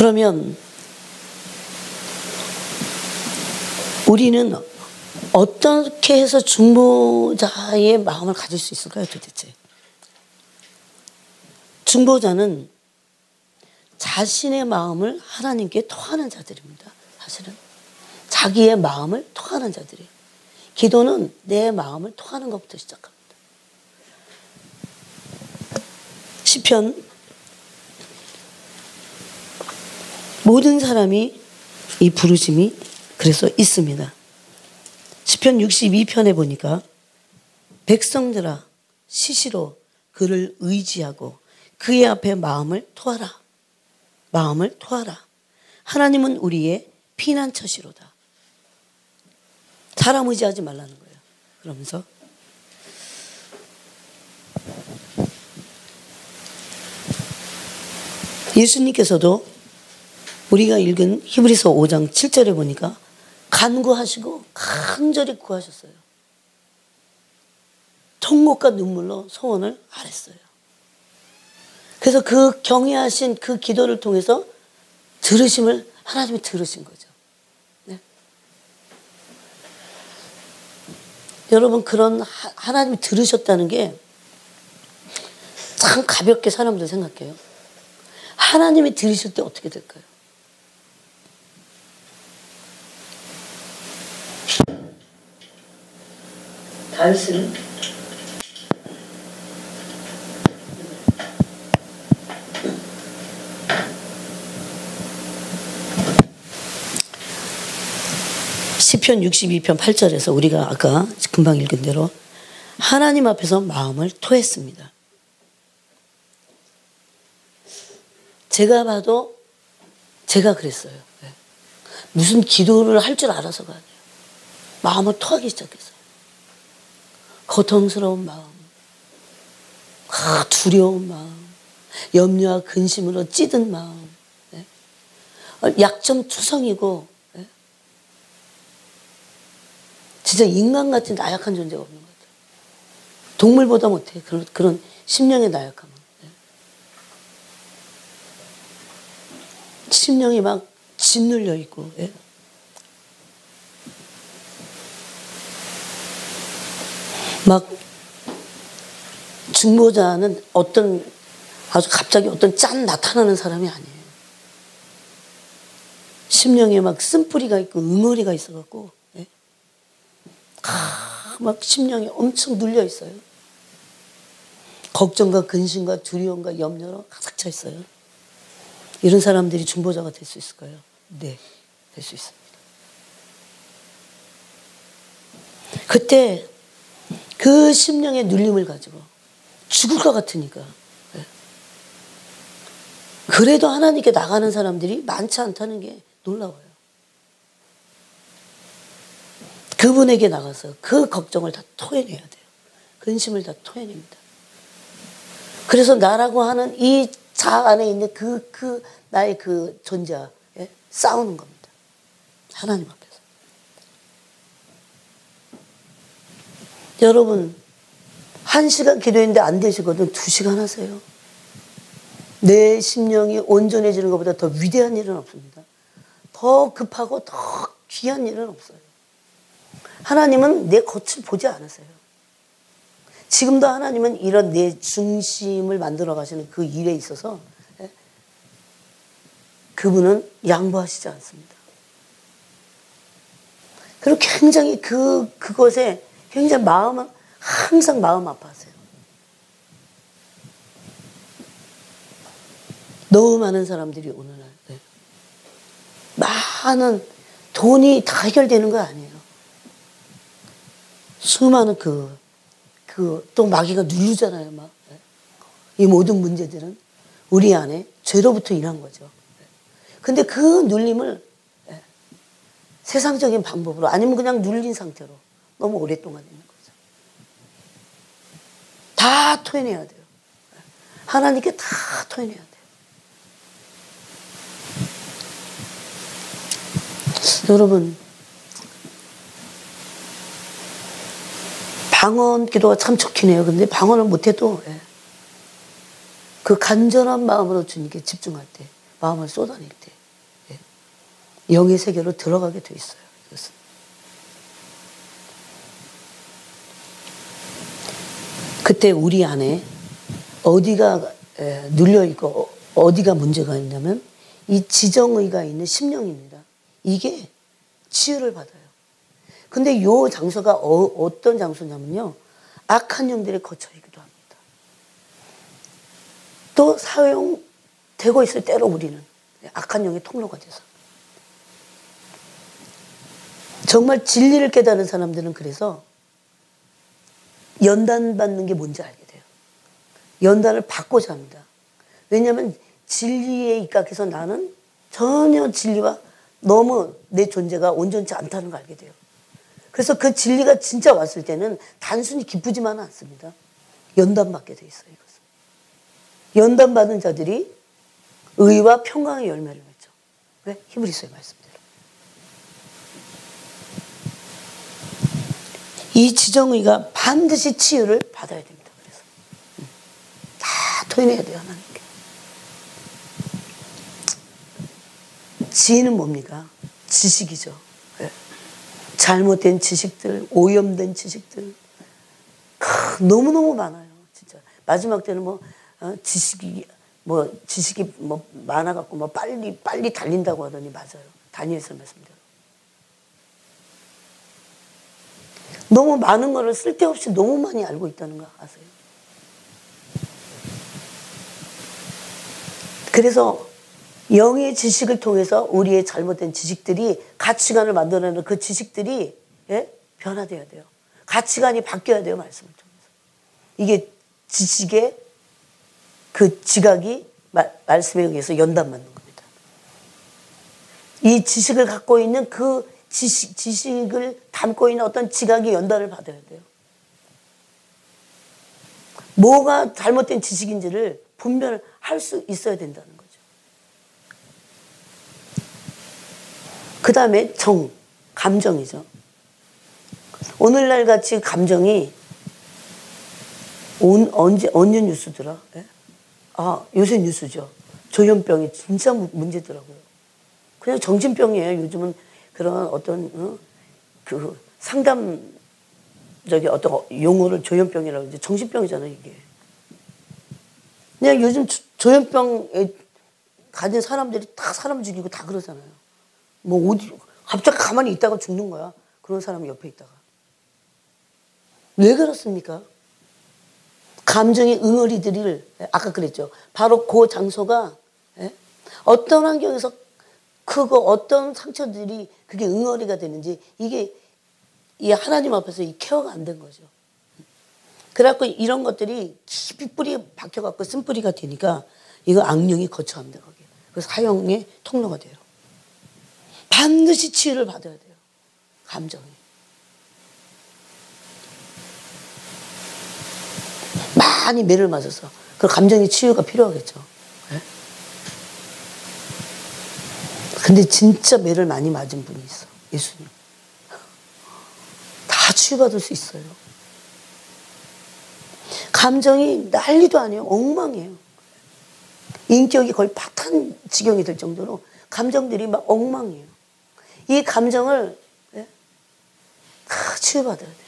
그러면 우리는 어떻게 해서 중보자의 마음을 가질 수 있을까요, 도대체? 중보자는 자신의 마음을 하나님께 토하는 자들입니다. 사실은 자기의 마음을 토하는 자들이에요. 기도는 내 마음을 토하는 것부터 시작합니다. 시편 모든 사람이 이 부르심이 그래서 있습니다. 시편 62편에 보니까 백성들아 시시로 그를 의지하고 그의 앞에 마음을 토하라. 마음을 토하라. 하나님은 우리의 피난처시로다. 사람 의지하지 말라는 거예요. 그러면서 예수님께서도 우리가 읽은 히브리서 5장 7절에 보니까 간구하시고 간절히 구하셨어요. 통곡과 눈물로 소원을 아랬어요. 그래서 그 경외하신 그 기도를 통해서 들으심을 하나님이 들으신 거죠. 네. 여러분 그런 하나님이 들으셨다는 게 참 가볍게 사람들 생각해요. 하나님이 들으실 때 어떻게 될까요? 다윗은 시편 62편 8절에서 우리가 아까 금방 읽은 대로 하나님 앞에서 마음을 토했습니다. 제가 봐도 제가 그랬어요. 무슨 기도를 할 줄 알아서가 아니에요. 마음을 토하기 시작했어요. 고통스러운 마음, 두려운 마음, 염려와 근심으로 찌든 마음, 약점투성이고 진짜 인간같이 나약한 존재가 없는 것 같아요. 동물보다 못해. 그런 심령의 나약함은. 심령이 막 짓눌려 있고. 막 중보자는 아주 갑자기 어떤 짠 나타나는 사람이 아니에요. 심령에 막 쓴뿌리가 있고 응어리가 있어갖고 막 심령이 엄청 눌려 있어요. 걱정과 근심과 두려움과 염려로 가득 차 있어요. 이런 사람들이 중보자가 될 수 있을까요? 네, 될 수 있습니다. 그때 그 심령의 눌림을 가지고 죽을 것 같으니까 그래도 하나님께 나가는 사람들이 많지 않다는 게 놀라워요. 그분에게 나가서 그 걱정을 다 토해내야 돼요. 근심을 다 토해냅니다. 그래서 나라고 하는 이 자아 안에 있는 나의 그 존재와 싸우는 겁니다. 하나님 앞에서. 여러분 1시간 기도했는데 안 되시거든 2시간 하세요. 내 심령이 온전해지는 것보다 더 위대한 일은 없습니다. 더 급하고 더 귀한 일은 없어요. 하나님은 내 겉을 보지 않으세요. 지금도 하나님은 이런 내 중심을 만들어 가시는 그 일에 있어서 그분은 양보하시지 않습니다. 그리고 굉장히 그것에 굉장히 항상 마음 아파하세요. 너무 많은 사람들이 오늘날 많은 돈이 다 해결되는 거 아니에요. 수많은 또 마귀가 누르잖아요, 막. 이 모든 문제들은 우리 안에 죄로부터 인한 거죠. 근데 그 눌림을 세상적인 방법으로 아니면 그냥 눌린 상태로 너무 오랫동안 있는 거죠. 다 토해내야 돼요. 하나님께 다 토해내야 돼요. 여러분, 방언 기도가 참 좋긴 해요. 근데 방언을 못해도 그 간절한 마음으로 주님께 집중할 때, 마음을 쏟아낼 때 영의 세계로 들어가게 돼 있어요. 이것은. 그때 우리 안에 어디가 눌려있고 어디가 문제가 있냐면 이 지정의가 있는 심령입니다. 이게 치유를 받아요. 근데 이 장소가 어떤 장소냐면요. 악한 영들의 거처이기도 합니다. 또 사용되고 있을 때로 우리는 악한 영의 통로가 돼서. 정말 진리를 깨달은 사람들은 그래서 연단받는 게 뭔지 알게 돼요. 연단을 받고자 합니다. 왜냐하면 진리에 입각해서 나는 전혀 진리와 너무 내 존재가 온전치 않다는 걸 알게 돼요. 그래서 그 진리가 진짜 왔을 때는 단순히 기쁘지만은 않습니다. 연단받게 돼 있어요. 이것은. 연단받은 자들이 의와 평강의 열매를 맺죠. 왜? 히브리서의 말씀대로. 이 지정의가 반드시 치유를 받아야 됩니다. 그래서 다 토해내야 돼요. 하나님께. 지혜는 뭡니까? 지식이죠. 잘못된 지식들, 오염된 지식들 너무너무 많아요. 진짜 마지막 때는 지식이 많아갖고 빨리 달린다고 하더니 맞아요. 다니엘서 말씀대로. 너무 많은 거를 쓸데없이 너무 많이 알고 있다는 거 아세요? 그래서 영의 지식을 통해서 우리의 잘못된 지식들이 가치관을 만들어내는 그 지식들이 변화돼야 돼요. 가치관이 바뀌어야 돼요. 말씀을 통해서. 이게 지식의 그 지각이 말씀에 의해서 연단받는 겁니다. 이 지식을 갖고 있는 그 지식을 담고 있는 어떤 지각이 연단을 받아야 돼요. 뭐가 잘못된 지식인지를 분별을 할 수 있어야 된다는 거죠. 그 다음에 감정이죠. 오늘날 같이 감정이 언제 뉴스더라? 요새 뉴스죠. 조현병이 진짜 문제더라고요. 그냥 정신병이에요. 요즘은 그런 어떤 그 상담적인 어떤 용어를 조현병이라고 이제 정신병이잖아요. 이게. 그냥 요즘 조현병에 가진 사람들이 다 사람 죽이고 다 그러잖아요. 갑자기 가만히 있다가 죽는 거야. 그런 사람 옆에 있다가. 왜 그렇습니까? 감정의 응어리들을 아까 그랬죠. 바로 그 장소가 어떤 환경에서 크고 어떤 상처들이 그게 응어리가 되는지 이게 이 하나님 앞에서 이 케어가 안 된 거죠. 그래갖고 이런 것들이 깊이 뿌리 박혀갖고 쓴뿌리가 되니까 이거 악령이 거처합니다. 거기에. 그래서 사형의 통로가 돼요. 반드시 치유를 받아야 돼요. 감정이. 많이 매를 맞아서 그 감정의 치유가 필요하겠죠. 네? 근데 진짜 매를 많이 맞은 분이 있어. 예수님. 다 치유받을 수 있어요. 감정이 난리도 아니에요. 엉망이에요. 인격이 거의 파탄 지경이 될 정도로 감정들이 막 엉망이에요. 이 감정을 다 치유받아야 돼요.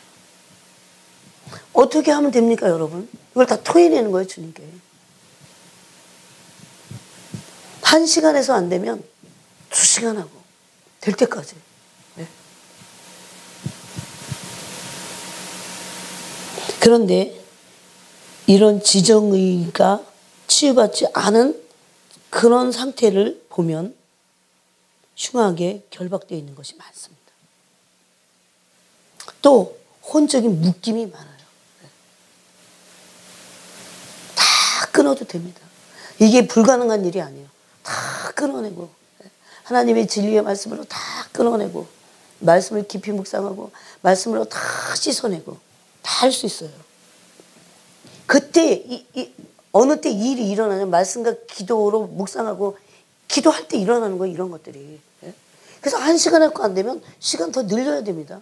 어떻게 하면 됩니까, 여러분? 이걸 다 토해내는 거예요, 주님께. 1시간에서 안 되면 2시간 하고 될 때까지. 네. 그런데 이런 지정의가 치유받지 않은 그런 상태를 보면 흉하게 결박되어 있는 것이 많습니다. 또 혼적인 묶임이 많아요. 다 끊어도 됩니다. 이게 불가능한 일이 아니에요. 다 끊어내고 하나님의 진리의 말씀으로 다 끊어내고 말씀을 깊이 묵상하고 말씀으로 다 씻어내고 다 할 수 있어요. 그때 어느 때 일이 일어나냐면 말씀과 기도로 묵상하고 기도할 때 일어나는 거예요. 이런 것들이. 그래서 1시간 안 되면 시간 더 늘려야 됩니다.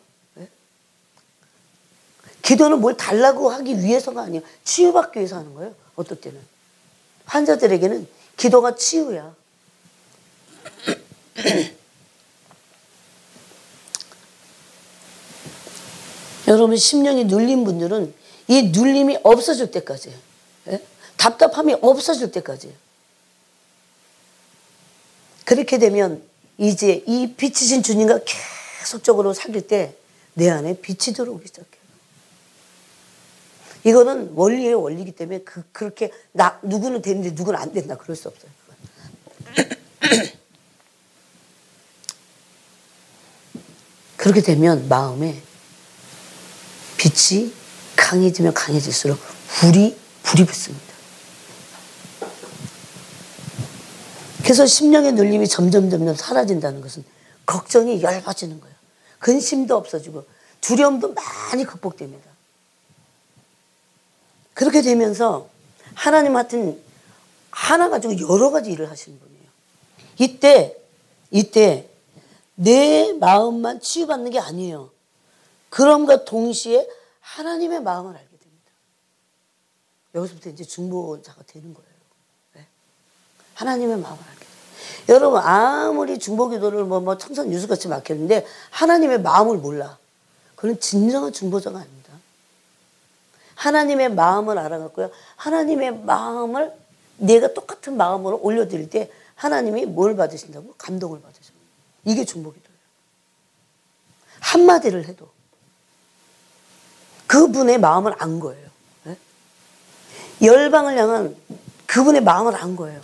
기도는 뭘 달라고 하기 위해서가 아니에요. 치유받기 위해서 하는 거예요. 어떨 때는. 환자들에게는 기도가 치유야. 여러분 심령이 눌린 분들은 이 눌림이 없어질 때까지, 답답함이 없어질 때까지, 그렇게 되면 이제 이 빛이신 주님과 계속적으로 사귈 때 내 안에 빛이 들어오기 시작해요. 이거는 원리의 원리이기 때문에 그렇게 누구는 되는데 누구는 안 된다 그럴 수 없어요. 그렇게 되면 마음에 빛이 강해지면 강해질수록 불이 붙습니다. 그래서 심령의 눌림이 점점 사라진다는 것은 걱정이 얇아지는 거예요. 근심도 없어지고 두려움도 많이 극복됩니다. 그렇게 되면서 하나님 같은 하나 가지고 여러 가지 일을 하시는 분이에요. 이때 내 마음만 치유받는 게 아니에요. 그럼과 동시에 하나님의 마음을 알게 됩니다. 여기서부터 이제 중보자가 되는 거예요. 네? 하나님의 마음을 알게 돼요. 여러분 아무리 중보기도를 청산 유수같이 막혔는데 하나님의 마음을 몰라. 그건 진정한 중보자가 아닙니다. 하나님의 마음을 알아갖고요. 하나님의 마음을 내가 똑같은 마음으로 올려드릴 때 하나님이 뭘 받으신다고? 감동을 받으셔요. 이게 중보기도예요. 한마디를 해도 그분의 마음을 안 거예요. 네? 열방을 향한 그분의 마음을 안 거예요.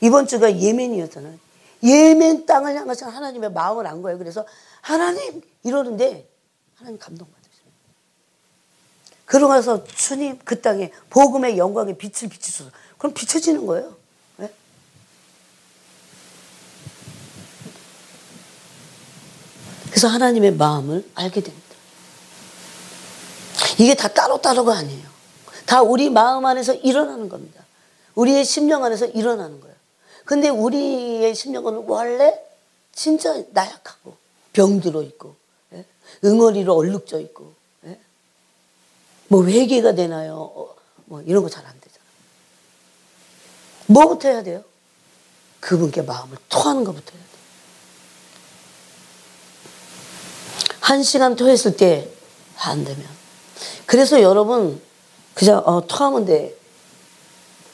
이번 주가 예멘이었잖아요. 예멘 땅을 향하신 하나님의 마음을 안 거예요. 그래서 하나님 이러는데 하나님 감동받으셔요. 그러고 나서 주님 그 땅에 복음의 영광의 빛을 비추소서. 그럼 비춰지는 거예요. 네? 그래서 하나님의 마음을 알게 됩니다. 이게 다 따로따로가 아니에요. 다 우리 마음 안에서 일어나는 겁니다. 우리의 심령 안에서 일어나는 거예요. 근데 우리의 심령은 원래 진짜 나약하고 병들어 있고 응어리로 얼룩져 있고 뭐 회개가 되나요? 뭐 이런 거 잘 안 되잖아요. 뭐부터 해야 돼요? 그분께 마음을 토하는 것부터 해야 돼요. 1시간 토했을 때 안 되면. 그래서 여러분 그냥 토하면 돼.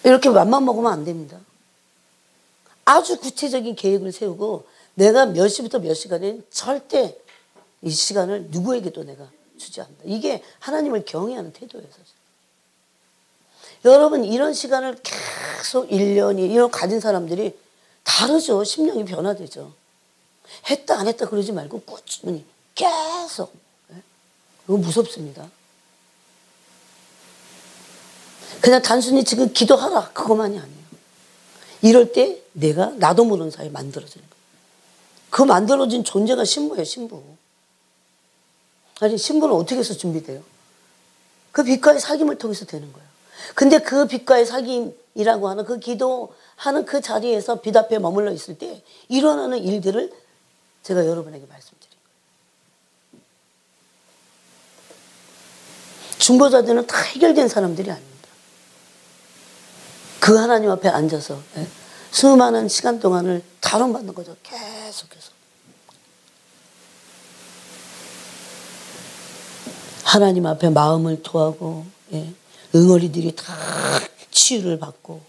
이렇게 맘만 먹으면 안 됩니다. 아주 구체적인 계획을 세우고 내가 몇 시부터 몇 시간에 절대 이 시간을 누구에게도 내가 주지 않는다. 이게 하나님을 경외하는 태도예요. 사실. 여러분 이런 시간을 계속 1년이 이런 가진 사람들이 다르죠. 심령이 변화되죠. 했다 안 했다 그러지 말고 꾸준히 계속. 이거 무섭습니다. 그냥 단순히 지금 기도하라 그것만이 아니에요. 이럴 때 내가 나도 모르는 사이에 만들어지는 거예요. 그 만들어진 존재가 신부예요. 신부. 아니 신부는 어떻게 해서 준비돼요? 그 빛과의 사귐을 통해서 되는 거예요. 근데 그 빛과의 사귐이라고 하는 그 기도하는 그 자리에서 빛 앞에 머물러 있을 때 일어나는 일들을 제가 여러분에게 말씀드린 거예요. 중보자들은 다 해결된 사람들이 아닙니다. 그 하나님 앞에 앉아서 수많은 시간 동안을 다뤄받는 거죠. 계속해서. 하나님 앞에 마음을 토하고 응어리들이 다 치유를 받고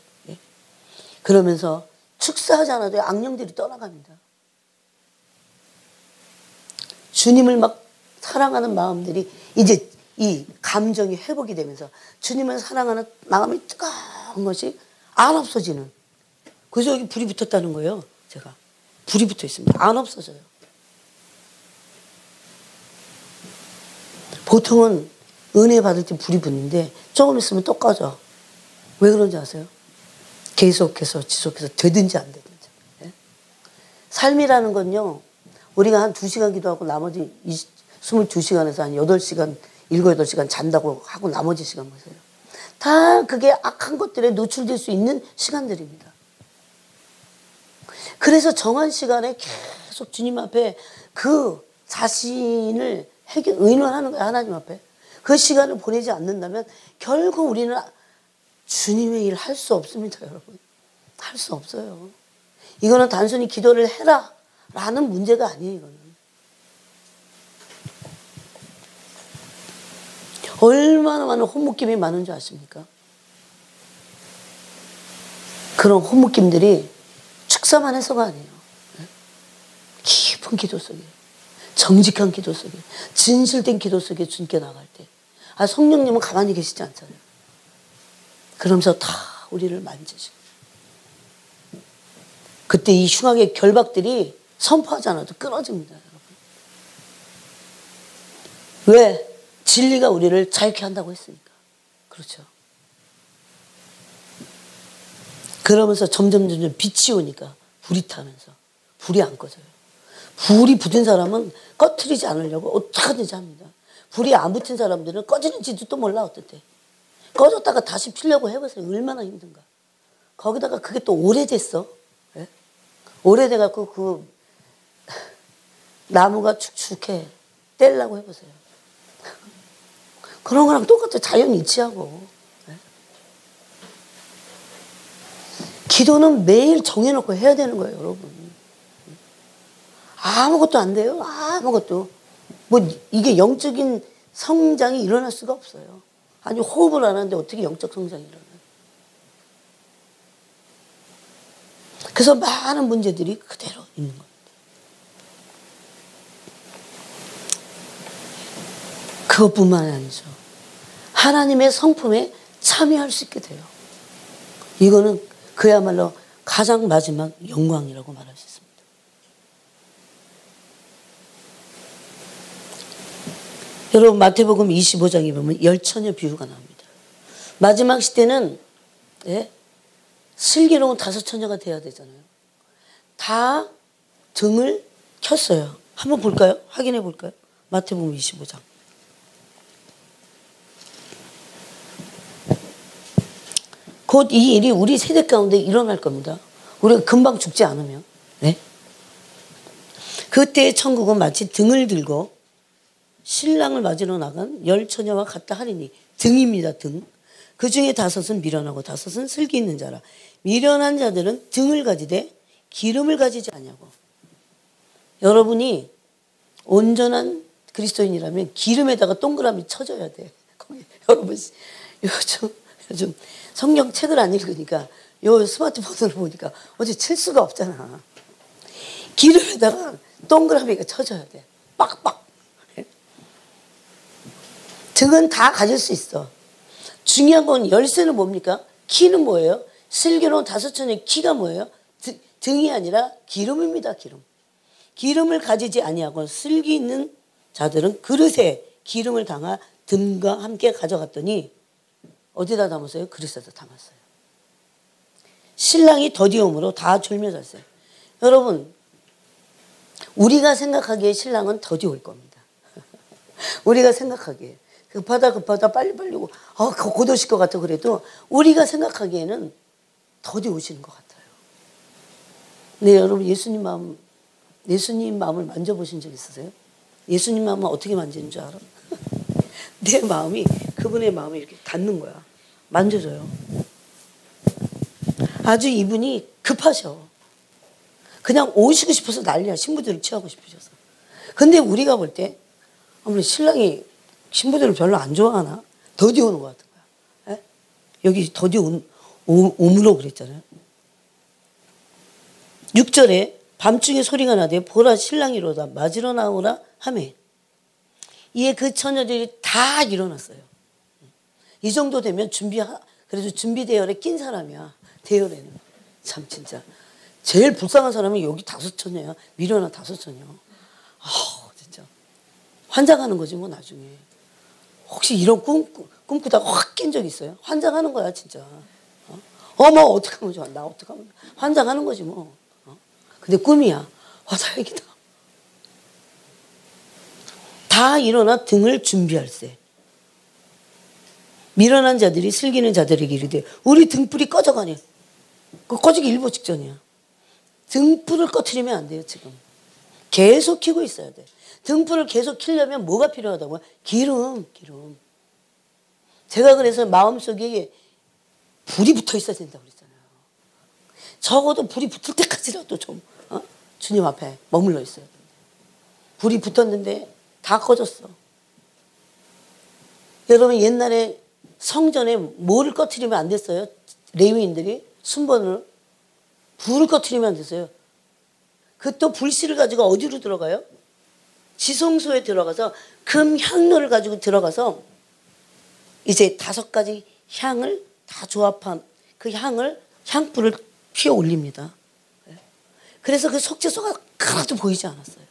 그러면서 축사하지 않아도 악령들이 떠나갑니다. 주님을 막 사랑하는 마음들이 이제 이 감정이 회복이 되면서 주님을 사랑하는 마음이 뜨거운 것이 안 없어지는. 그래서 여기 불이 붙었다는 거예요. 제가 불이 붙어 있습니다. 안 없어져요. 보통은 은혜 받을 때 불이 붙는데 조금 있으면 또 꺼져. 왜 그런지 아세요? 계속해서 지속해서 되든지 안 되든지. 예? 삶이라는 건요. 우리가 한 2시간 기도하고 나머지 22시간에서 한 8시간, 7, 8시간 잔다고 하고 나머지 시간 보세요. 다 그게 악한 것들에 노출될 수 있는 시간들입니다. 그래서 정한 시간에 계속 주님 앞에 그 자신을 의논하는 거예요. 하나님 앞에. 그 시간을 보내지 않는다면 결국 우리는 주님의 일을 할 수 없습니다. 여러분. 할 수 없어요. 이거는 단순히 기도를 해라 라는 문제가 아니에요. 이거는. 얼마나 많은 혼묶임이 많은 줄 아십니까? 그런 혼묶임들이 축사만 해서가 아니에요. 깊은 기도 속에, 정직한 기도 속에, 진실된 기도 속에 주님께 나갈 때, 성령님은 가만히 계시지 않잖아요. 그러면서 다 우리를 만지시고, 그때 이 흉악의 결박들이 선포하지 않아도 끊어집니다, 여러분. 왜? 진리가 우리를 자유케 한다고 했으니까. 그렇죠. 그러면서 점점 빛이 오니까 불이 타면서 불이 안 꺼져요. 불이 붙은 사람은 꺼트리지 않으려고 어떡하든지 합니다. 불이 안 붙은 사람들은 꺼지는지도 또 몰라 어떨 때. 꺼졌다가 다시 피려고 해보세요. 얼마나 힘든가. 거기다가 그게 또 오래됐어. 네? 오래돼갖고 그 나무가 축축해. 떼려고 해보세요. 그런 거랑 똑같아. 자연 이치하고. 네? 기도는 매일 정해놓고 해야 되는 거예요, 여러분. 아무것도 안 돼요. 아무것도. 뭐 이게 영적인 성장이 일어날 수가 없어요. 아니 호흡을 안 하는데 어떻게 영적 성장이 일어나요? 그래서 많은 문제들이 그대로 있는 겁니다. 그것뿐만 아니죠. 하나님의 성품에 참여할 수 있게 돼요. 이거는 그야말로 가장 마지막 영광이라고 말할 수 있습니다. 여러분 마태복음 25장에 보면 열처녀 비유가 나옵니다. 마지막 시대는 슬기로운 5처녀가 돼야 되잖아요. 다 등을 켰어요. 한번 볼까요? 확인해 볼까요? 마태복음 25장. 곧 이 일이 우리 세대 가운데 일어날 겁니다. 우리가 금방 죽지 않으면. 네? 그때의 천국은 마치 등을 들고 신랑을 맞으러 나간 10처녀와 같다 하리니. 등입니다. 등. 그 중에 5은 미련하고 5은 슬기 있는 자라. 미련한 자들은 등을 가지되 기름을 가지지 않냐고. 여러분이 온전한 그리스도인이라면 기름에다가 동그라미 쳐줘야 돼. 거기 여러분 요즘 성경 책을 안 읽으니까 요 스마트폰으로 보니까 어제 칠 수가 없잖아. 기름에다가 동그라미가 쳐줘야 돼. 빡빡. 등은 다 가질 수 있어. 중요한 건 열쇠는 뭡니까? 키는 뭐예요? 슬기로운 5처녀의 키가 뭐예요? 등이 아니라 기름입니다. 기름. 기름을 가지지 아니하고 슬기 있는 자들은 그릇에 기름을 담아 등과 함께 가져갔더니 어디다 담았어요? 그릇에다 담았어요. 신랑이 더디움으로 다 졸며 잤어요. 여러분 우리가 생각하기에 신랑은 더디올 겁니다. 우리가 생각하기에 급하다 빨리빨리 곧 오실 것 같아. 그래도 우리가 생각하기에는 더디 오시는 것 같아요. 네, 여러분 예수님 마음을 만져보신 적 있으세요? 예수님 마음은 어떻게 만지는 줄 알아? 내 마음이 그분의 마음에 이렇게 닿는 거야. 만져줘요. 아주 이분이 급하셔. 그냥 오시고 싶어서 난리야. 신부들을 취하고 싶으셔서. 근데 우리가 볼 때 아무래도 신랑이 신부들을 별로 안 좋아하나? 더디 오는 것 같은 거야. 에? 여기 더디 오므로 그랬잖아요. 6절에 밤중에 소리가 나되 보라 신랑이로다 맞으러 나오라 하매 이에 그 처녀들이 다 일어났어요. 이 정도 되면 그래도 준비 대열에 낀 사람이야. 대열에는. 참 진짜. 제일 불쌍한 사람은 여기 5처녀야. 미련한 5처녀. 진짜. 환장하는 거지 뭐 나중에. 혹시 이런 꿈꾸다가 확 깬 적 있어요? 환장하는 거야 진짜. 어머 어떡하면 좋아. 나 어떡하면 좋아. 환장하는 거지 뭐. 근데 꿈이야. 와 다행이다. 다 일어나 등을 준비할세. 미련한 자들이 슬기는 자들에게 이르되 우리 등불이 꺼져가니. 꺼지기 일보 직전이야. 등불을 꺼트리면 안 돼요 지금. 계속 켜고 있어야 돼. 등불을 계속 켜려면 뭐가 필요하다고요? 기름. 제가 그래서 마음속에 불이 붙어 있어야 된다고 그랬잖아요. 적어도 불이 붙을 때까지라도 좀 주님 앞에 머물러 있어야 돼. 불이 붙었는데 다 꺼졌어. 여러분 옛날에 성전에 뭐를 꺼트리면 안 됐어요? 레위인들이 순번을 불을 꺼트리면 안 됐어요. 그 또 불씨를 가지고 어디로 들어가요? 지성소에 들어가서 금 향로를 가지고 들어가서 이제 5가지 향을 다 조합한 그 향불을 피워 올립니다. 그래서 그 속죄소가 하나도 보이지 않았어요.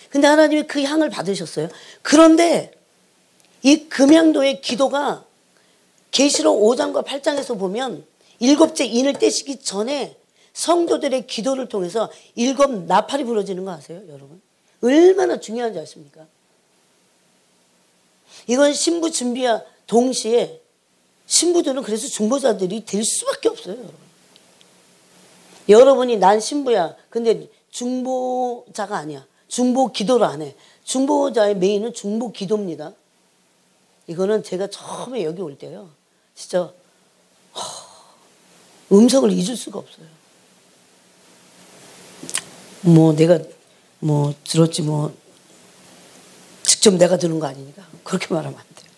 근데 하나님이 그 향을 받으셨어요. 그런데 이 금향도의 기도가 계시록 5장과 8장에서 보면 7째 인을 떼시기 전에 성도들의 기도를 통해서 7 나팔이 부러지는 거 아세요, 여러분? 얼마나 중요한지 아십니까? 이건 신부 준비와 동시에 신부들은 그래서 중보자들이 될 수밖에 없어요, 여러분. 여러분이 난 신부야. 근데 중보자가 아니야. 중보 기도를 안 해. 중보자의 메인은 중보 기도입니다. 이거는 제가 처음에 여기 올 때요. 진짜 음성을 잊을 수가 없어요. 내가 들었지 직접 내가 들은 거 아니니까 그렇게 말하면 안 돼요.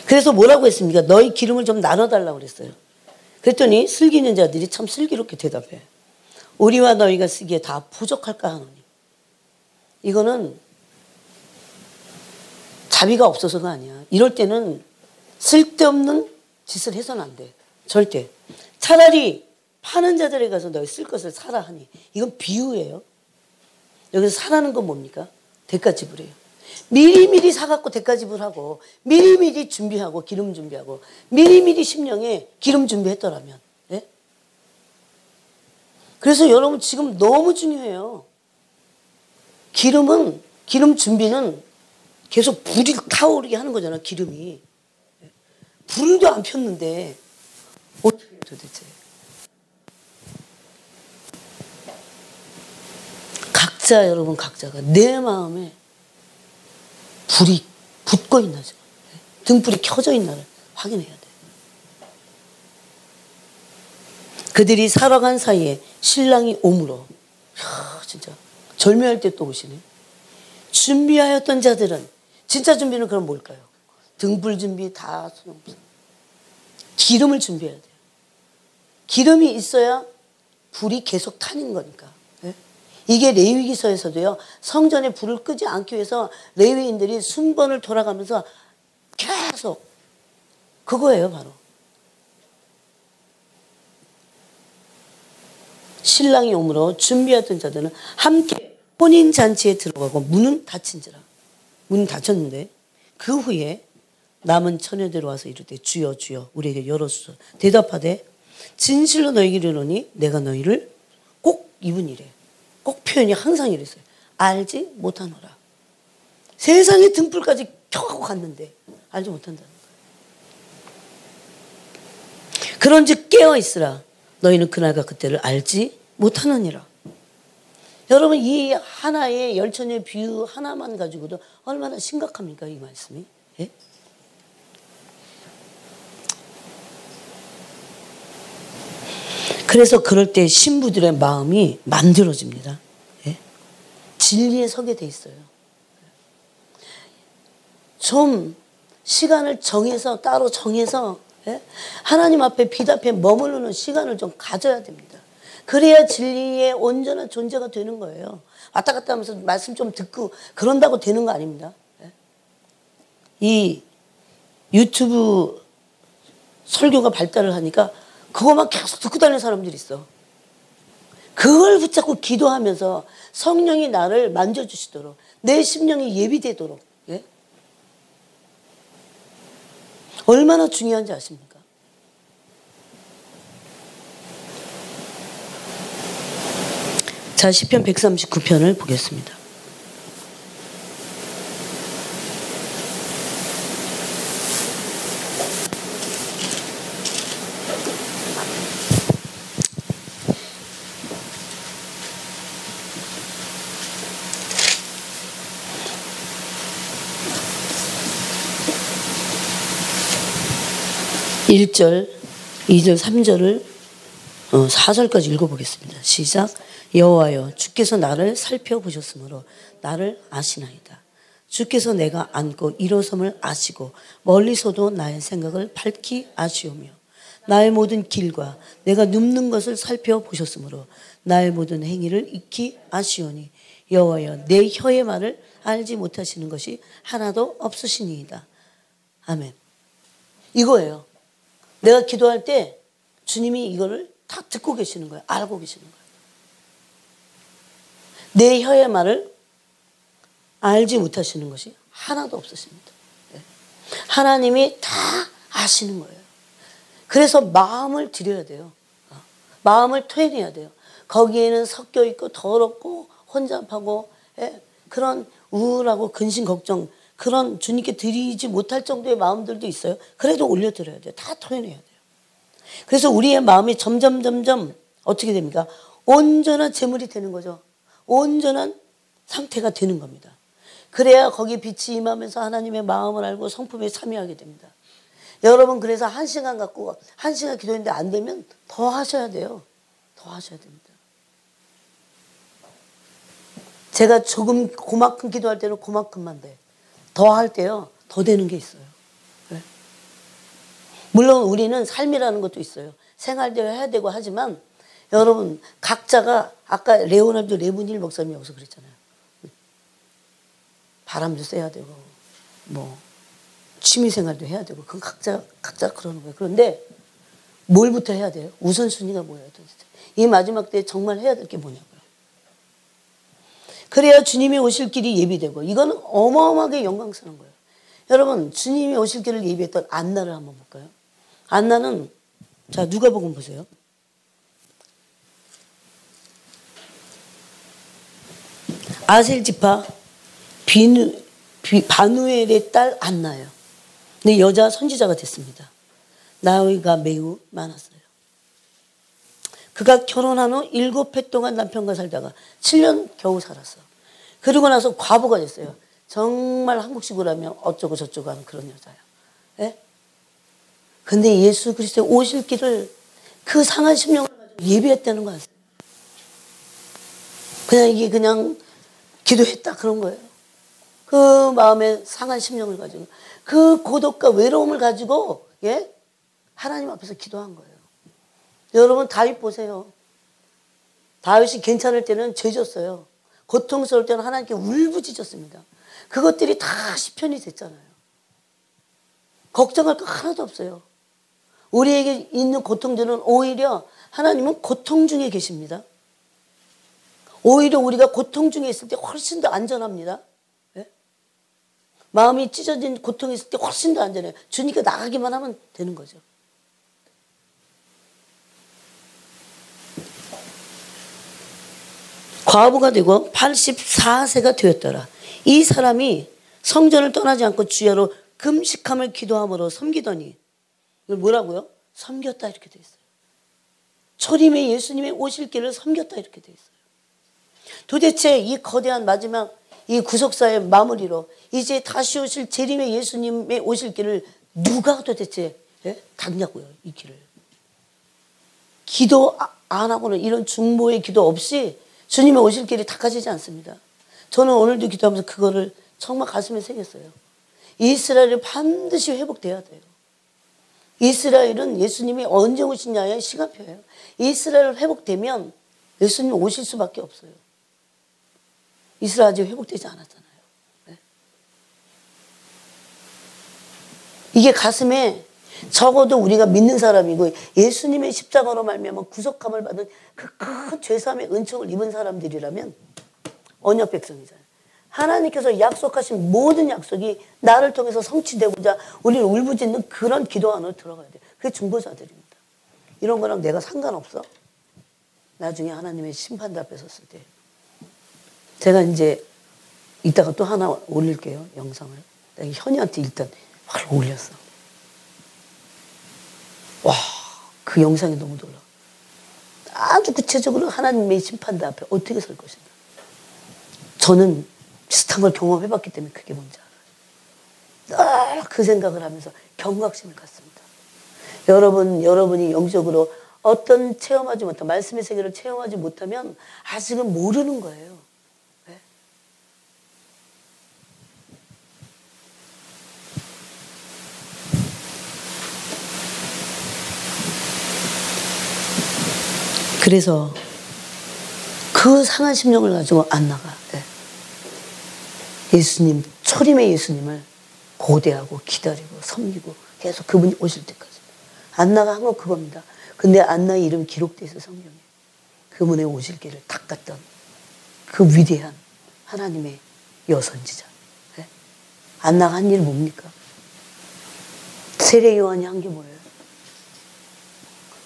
그래서 뭐라고 했습니까? 너희 기름을 좀 나눠달라고 그랬어요. 그랬더니 슬기 있는 자들이 참 슬기롭게 대답해. 우리와 너희가 쓰기에 다 부족할까 하노니. 이거는 자비가 없어서가 아니야. 이럴 때는 쓸데없는 짓을 해서는 안 돼. 절대. 차라리 파는 자들에 가서 너희 쓸 것을 사라 하니. 이건 비유예요. 여기서 사라는 건 뭡니까? 대가 지불이에요. 미리미리 사갖고 대가 지불하고 미리미리 준비하고 기름 준비하고 미리미리 심령에 기름 준비했더라면. 네? 그래서 여러분 지금 너무 중요해요. 기름 준비는 계속 불이 타오르게 하는 거잖아, 기름이. 불도 안 폈는데 어떻게 도대체. 여러분 각자가 내 마음에 불이 붙고 있나죠. 등불이 켜져 있나를 확인해야 돼. 그들이 살아간 사이에 신랑이 오므로. 진짜 절묘할 때 또 오시네. 준비하였던 자들은 진짜 준비는 그럼 뭘까요? 등불 준비 다 소용없어. 기름을 준비해야 돼요. 기름이 있어야 불이 계속 타는 거니까. 이게 레위기서에서도요. 성전에 불을 끄지 않기 위해서 레위인들이 순번을 돌아가면서 계속 그거예요 바로. 신랑이 오므로 준비했던 자들은 함께 혼인잔치에 들어가고 문은 닫힌지라. 문은 닫혔는데 그 후에 남은 처녀들 와서 이르되 주여 주여 우리에게 열어주소. 대답하되 진실로 너희에게 이르노니 내가 너희를 꼭 이분이래. 꼭 표현이 항상 이랬어요. 알지 못하노라. 세상에 등불까지 켜고 갔는데 알지 못한다는 거예요. 그런즉 깨어있으라. 너희는 그날과 그때를 알지 못하느니라. 여러분 이 하나의 열처녀의 비유 하나만 가지고도 얼마나 심각합니까 이 말씀이. 예? 그래서 그럴 때 신부들의 마음이 만들어집니다. 예? 진리에 서게 돼 있어요. 좀 시간을 정해서 따로 정해서 예? 하나님 앞에 빛 앞에 머무르는 시간을 좀 가져야 됩니다. 그래야 진리의 온전한 존재가 되는 거예요. 왔다 갔다 하면서 말씀 좀 듣고 그런다고 되는 거 아닙니다. 예? 이 유튜브 설교가 발달을 하니까 그것만 계속 듣고 다니는 사람들이 있어. 그걸 붙잡고 기도하면서 성령이 나를 만져주시도록 내 심령이 예비되도록. 예? 얼마나 중요한지 아십니까? 자, 시편 139편을 보겠습니다. 일 절, 2절, 3절을 4절까지 읽어보겠습니다. 시작. 여호와여, 주께서 나를 살펴보셨으므로 나를 아시나이다. 주께서 내가 앉고 일어섬을 아시고 멀리서도 나의 생각을 밝히 아시오며 나의 모든 길과 내가 눕는 것을 살펴보셨으므로 나의 모든 행위를 익히 아시오니 여호와여, 내 혀의 말을 알지 못하시는 것이 하나도 없으시니이다. 아멘. 이거예요. 내가 기도할 때 주님이 이거를 다 듣고 계시는 거예요. 알고 계시는 거예요. 내 혀의 말을 알지 못하시는 것이 하나도 없으십니다. 하나님이 다 아시는 거예요. 그래서 마음을 드려야 돼요. 마음을 토해내야 돼요. 거기에는 섞여 있고 더럽고 혼잡하고 그런 우울하고 근심 걱정, 그런 주님께 드리지 못할 정도의 마음들도 있어요. 그래도 올려드려야 돼요. 다 토해내야 돼요. 그래서 우리의 마음이 점점 어떻게 됩니까? 온전한 제물이 되는 거죠. 온전한 상태가 되는 겁니다. 그래야 거기 빛이 임하면서 하나님의 마음을 알고 성품에 참여하게 됩니다. 여러분, 그래서 1시간 갖고 1시간 기도했는데 안 되면 더 하셔야 돼요. 더 하셔야 됩니다. 제가 조금 그만큼 기도할 때는 그만큼만 돼. 더 할 때요, 더 되는 게 있어요. 네. 물론 우리는 삶이라는 것도 있어요. 생활도 해야 되고 하지만 여러분, 각자가 아까 레오나르도 레무닐 목사님이 여기서 그랬잖아요. 바람도 쐬야 되고 뭐 취미생활도 해야 되고 그건 각자 그러는 거예요. 그런데 뭘부터 해야 돼요? 우선순위가 뭐예요? 도대체? 이 마지막 때에 정말 해야 될 게 뭐냐고요. 그래야 주님이 오실 길이 예비되고, 이거는 어마어마하게 영광스러운 거예요. 여러분, 주님이 오실 길을 예비했던 안나를 한번 볼까요? 안나는, 자, 누가복음 보세요. 아셀 지파 바누엘의 딸 안나예요. 근데 여자 선지자가 됐습니다. 나이가 매우 많았어요. 그가 결혼한 후 7해 동안 남편과 살다가 7년 겨우 살았어. 그러고 나서 과부가 됐어요. 정말 한국식으로 하면 어쩌고 저쩌고 하는 그런 여자예요. 예? 근데 예수 그리스도의 오실 길을 그 상한 심령을 가지고 예비했다는 거 아세요? 그냥 이게 그냥 기도했다 그런 거예요. 그 마음에 상한 심령을 가지고 그 고독과 외로움을 가지고 하나님 앞에서 기도한 거예요. 여러분, 다윗 보세요. 다윗이 괜찮을 때는 죄졌어요. 고통스러울 때는 하나님께 울부짖었습니다. 그것들이 다 시편이 됐잖아요. 걱정할 거 하나도 없어요. 우리에게 있는 고통들은 오히려 하나님은 고통 중에 계십니다. 오히려 우리가 고통 중에 있을 때 훨씬 더 안전합니다. 네? 마음이 찢어진 고통이 있을 때 훨씬 더 안전해요. 주니까 나가기만 하면 되는 거죠. 과부가 되고 84세가 되었더라. 이 사람이 성전을 떠나지 않고 주야로 금식함을 기도함으로 섬기더니, 이걸 뭐라고요? 섬겼다 이렇게 돼 있어요. 초림의 예수님의 오실 길을 섬겼다 이렇게 돼 있어요. 도대체 이 거대한 마지막 이 구속사의 마무리로 이제 다시 오실 재림의 예수님의 오실 길을 누가 도대체 닦냐고요, 이 길을. 기도 안 하고는, 이런 중보의 기도 없이 주님의 오실 길이 닦아지지 않습니다. 저는 오늘도 기도하면서 그거를 정말 가슴에 새겼어요. 이스라엘이 반드시 회복돼야 돼요. 이스라엘은 예수님이 언제 오시냐의 시간표예요. 이스라엘 회복되면 예수님이 오실 수밖에 없어요. 이스라엘 아직 회복되지 않았잖아요. 네. 이게 가슴에, 적어도 우리가 믿는 사람이고 예수님의 십자가로 말미암아 구속함을 받은 그 큰 죄사함의 은총을 입은 사람들이라면 언약 백성이잖아요. 하나님께서 약속하신 모든 약속이 나를 통해서 성취되고자 우리를 울부짖는 그런 기도 안으로 들어가야 돼요. 그게 중보자들입니다. 이런 거랑 내가 상관없어. 나중에 하나님의 심판대 앞에 섰을 때 제가 이제 이따가 또 하나 올릴게요, 영상을. 현이한테 일단 확 올렸어. 와, 그 영상이 너무 놀라워. 아주 구체적으로 하나님의 심판대 앞에 어떻게 설 것인가. 저는 비슷한 걸 경험해봤기 때문에 그게 뭔지 알아요. 늘 그 생각을 하면서 경각심을 갖습니다. 여러분이 영적으로 어떤 체험하지 못한 말씀의 세계를 체험하지 못하면 아직은 모르는 거예요. 네? 그래서 그 상한 심령을 가지고 안나가 예수님, 초림의 예수님을 고대하고 기다리고 섬기고 계속 그분이 오실 때까지. 안나가 한 건 그겁니다. 근데 안나의 이름이 기록되어 있어, 성경에. 그분의 오실 길을 닦았던 그 위대한 하나님의 여선지자. 네? 안나가 한 일이 뭡니까? 세례 요한이 한 게 뭐예요?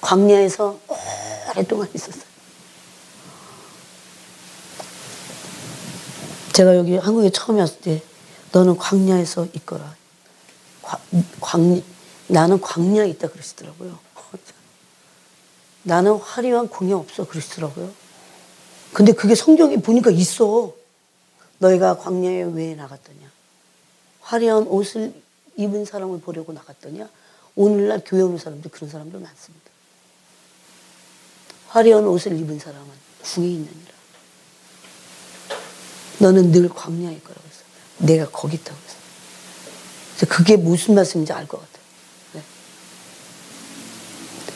광야에서 오랫동안 있었어요. 제가 여기 한국에 처음에 왔을 때 너는 광야에서 있거라. 나는 광야에 있다 그러시더라고요. 나는 화려한 공예 없어 그러시더라고요. 근데 그게 성경에 보니까 있어. 너희가 광야에 왜 나갔더냐? 화려한 옷을 입은 사람을 보려고 나갔더냐? 오늘날 교회 오는 사람들 그런 사람들 많습니다. 화려한 옷을 입은 사람은 궁에 있느니라. 너는 늘 광야에 있거라고 했어. 내가 거기 있다고 했어. 그래서 그게 무슨 말씀인지 알 것 같아요. 네.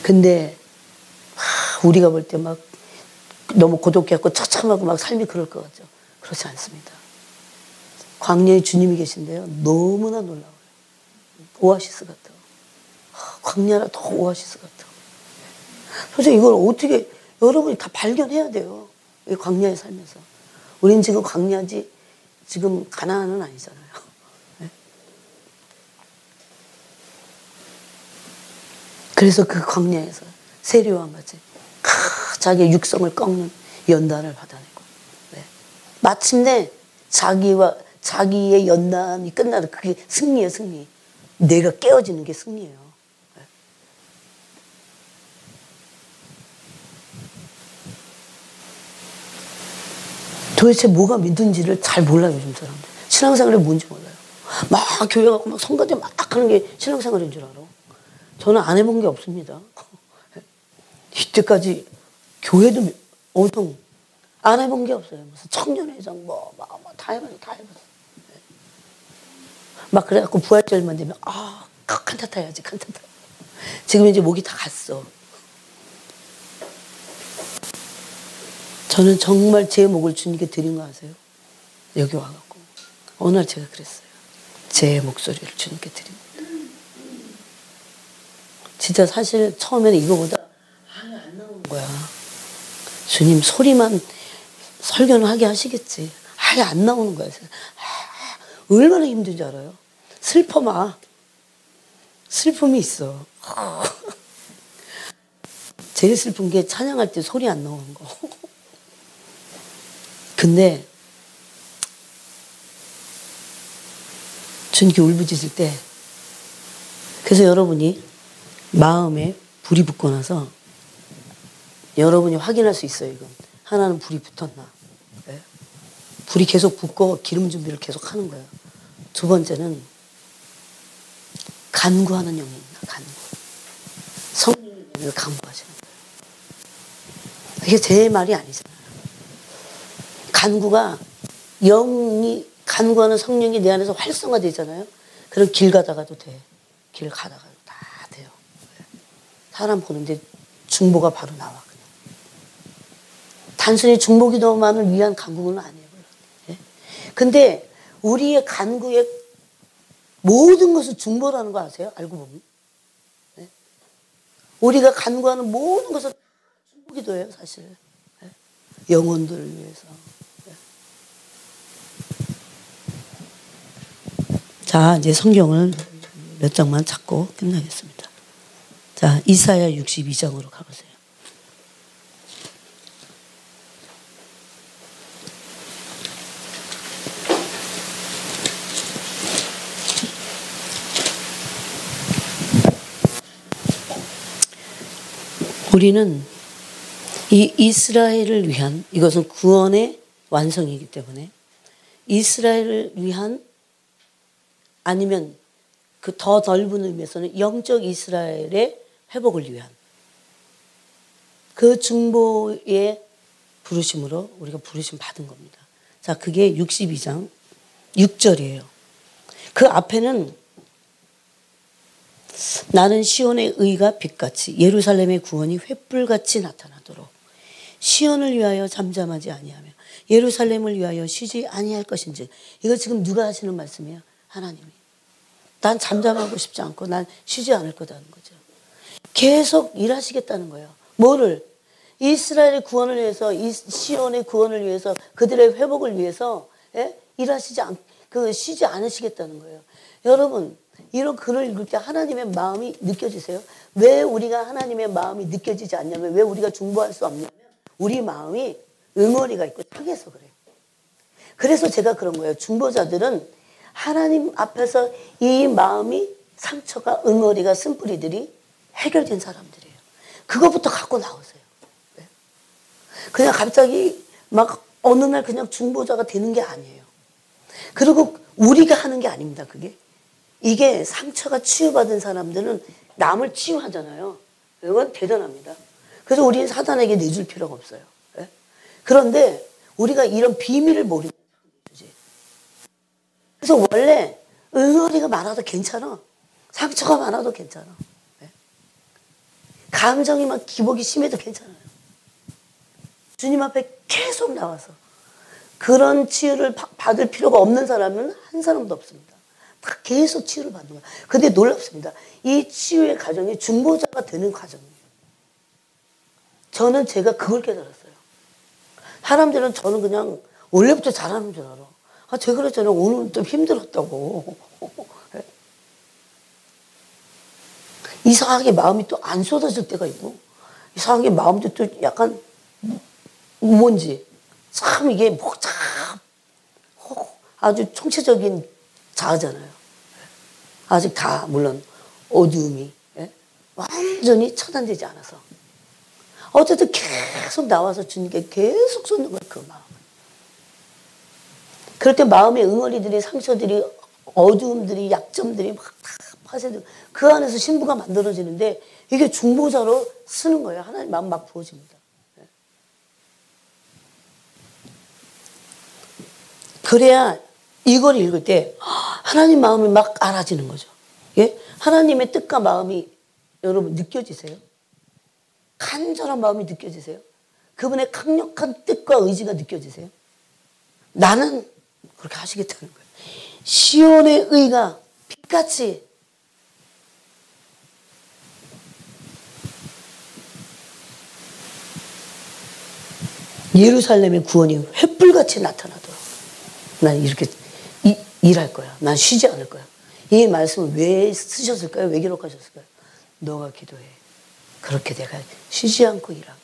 근데 우리가 볼 때 막 너무 고독해갖고 처참하고 막 삶이 그럴 것 같죠. 그렇지 않습니다. 광야에 주님이 계신데요. 너무나 놀라워요. 오아시스 같아요. 광야라 더 오아시스 같아요. 솔직히 이걸 어떻게 여러분이 다 발견해야 돼요. 이 광야에 살면서. 우린 지금 광야지 지금 가나안은 아니잖아요. 네? 그래서 그 광야에서 세례요한 같이 자기의 육성을 꺾는 연단을 받아내고 네. 마침내 자기의 연단이 끝나는 그게 승리예요. 승리. 내가 깨어지는 게 승리예요. 네. 도대체 뭐가 믿는지를 잘 몰라요. 요즘 사람들. 신앙생활이 뭔지 몰라요. 막 교회 가고 막 성가대 막 하는 게 신앙생활인 줄 알아. 저는 안 해본 게 없습니다. 이때까지 교회도 엄청 안 해본 게 없어요. 무슨 청년회장 다 해봤어. 막 그래갖고 부활절만 되면 칸타타 해야지 칸타타. 지금 이제 목이 다 갔어. 저는 정말 제 목을 주님께 드린 거 아세요? 여기 와갖고 어느 날 제가 그랬어요. 제 목소리를 주님께 드립니다. 진짜 사실 처음에는 이거보다 안 나오는 거야. 주님 소리만 설교는 하게 하시겠지. 아예 안 나오는 거야. 얼마나 힘든지 알아요? 슬픔이 있어. 제일 슬픈 게 찬양할 때 소리 안 나오는 거. 근데 주님께 울부짖을 때 그래서 여러분이 마음에 불이 붙고 나서 여러분이 확인할 수 있어요. 이건 하나는 불이 붙었나. 네? 불이 계속 붙고 기름 준비를 계속 하는 거예요. 두 번째는 간구하는 영입니다. 간구. 성령을 간구하시는 거예요. 이게 제 말이 아니잖아요. 간구가 영이 간구하는 성령이 내 안에서 활성화되잖아요. 그럼 길 가다가도 돼. 길 가다가도 다 돼요. 사람 보는데 중보가 바로 나와. 그냥. 단순히 중보기도만을 위한 간구는 아니에요. 네? 근데 우리의 간구의 모든 것을 중보라는 거 아세요? 알고 보면. 네? 우리가 간구하는 모든 것은 중보기도예요, 사실. 네? 영혼들을 위해서. 자, 이제 성경을 몇 장만 찾고 끝나겠습니다. 자, 이사야 62장으로 가보세요. 우리는 이 이스라엘을 위한, 이것은 구원의 완성이기 때문에 이스라엘을 위한, 아니면 그 더 넓은 의미에서는 영적 이스라엘의 회복을 위한 그 중보의 부르심으로 우리가 부르심 받은 겁니다. 자, 그게 62장 6절이에요. 그 앞에는 나는 시온의 의가 빛같이 예루살렘의 구원이 횃불같이 나타나도록 시온을 위하여 잠잠하지 아니하며 예루살렘을 위하여 쉬지 아니할 것인지. 이거 지금 누가 하시는 말씀이에요? 하나님이. 난 잠잠하고 싶지 않고 난 쉬지 않을 거다는 거죠. 계속 일하시겠다는 거예요. 뭐를? 이스라엘의 구원을 위해서, 이 시온의 구원을 위해서, 그들의 회복을 위해서 쉬지 않으시겠다는 거예요. 여러분, 이런 글을 읽을 때 하나님의 마음이 느껴지세요? 왜 우리가 하나님의 마음이 느껴지지 않냐면, 왜 우리가 중보할 수 없냐면 우리 마음이 응어리가 있고 상해서 그래요. 그래서 제가 그런 거예요. 중보자들은 하나님 앞에서 이 마음이, 상처가, 응어리가, 쓴뿌리들이 해결된 사람들이에요. 그것부터 갖고 나오세요. 그냥 갑자기 막 어느 날 그냥 중보자가 되는 게 아니에요. 그리고 우리가 하는 게 아닙니다. 그게. 이게 상처가 치유받은 사람들은 남을 치유하잖아요. 이건 대단합니다. 그래서 우리는 사단에게 내줄 필요가 없어요. 그런데 우리가 이런 비밀을 모르는 거지. 그래서 원래 응어리가 많아도 괜찮아. 상처가 많아도 괜찮아. 감정이 막 기복이 심해도 괜찮아요. 주님 앞에 계속 나와서 그런 치유를 받을 필요가 없는 사람은 한 사람도 없습니다. 다 계속 치유를 받는 거예요. 근데 놀랍습니다. 이 치유의 과정이 중보자가 되는 과정이에요. 제가 그걸 깨달았어요. 사람들은 저는 그냥 원래부터 잘하는 줄 알아. 제가 그랬잖아요. 오늘 좀 힘들었다고. 이상하게 마음이 또 안 쏟아질 때가 있고, 이상하게 마음도 또 약간 뭔지 참 이게 아주 총체적인 자아잖아요. 아직 다 물론 어두움이 완전히 차단되지 않아서 어쨌든 계속 나와서 주님께 계속 쏟는 거예요. 그 마음. 그럴 때 마음의 응어리들이, 상처들이, 어두움들이, 약점들이 막 다 파쇄되고 그 안에서 신부가 만들어지는데, 이게 중보자로 쓰는 거예요. 하나님 마음 막 부어집니다. 그래야 이걸 읽을 때 하나님 마음이 막 알아지는 거죠. 예? 하나님의 뜻과 마음이 여러분 느껴지세요? 간절한 마음이 느껴지세요? 그분의 강력한 뜻과 의지가 느껴지세요? 나는 그렇게 하시겠다는 거예요. 시온의 의가 빛같이, 예루살렘의 구원이 횃불같이 나타나도록 난 이렇게 일할 거야. 난 쉬지 않을 거야. 이 말씀을 왜 쓰셨을까요? 왜 기록하셨을까요? 너가 기도해. 그렇게 내가 쉬지 않고 일하게.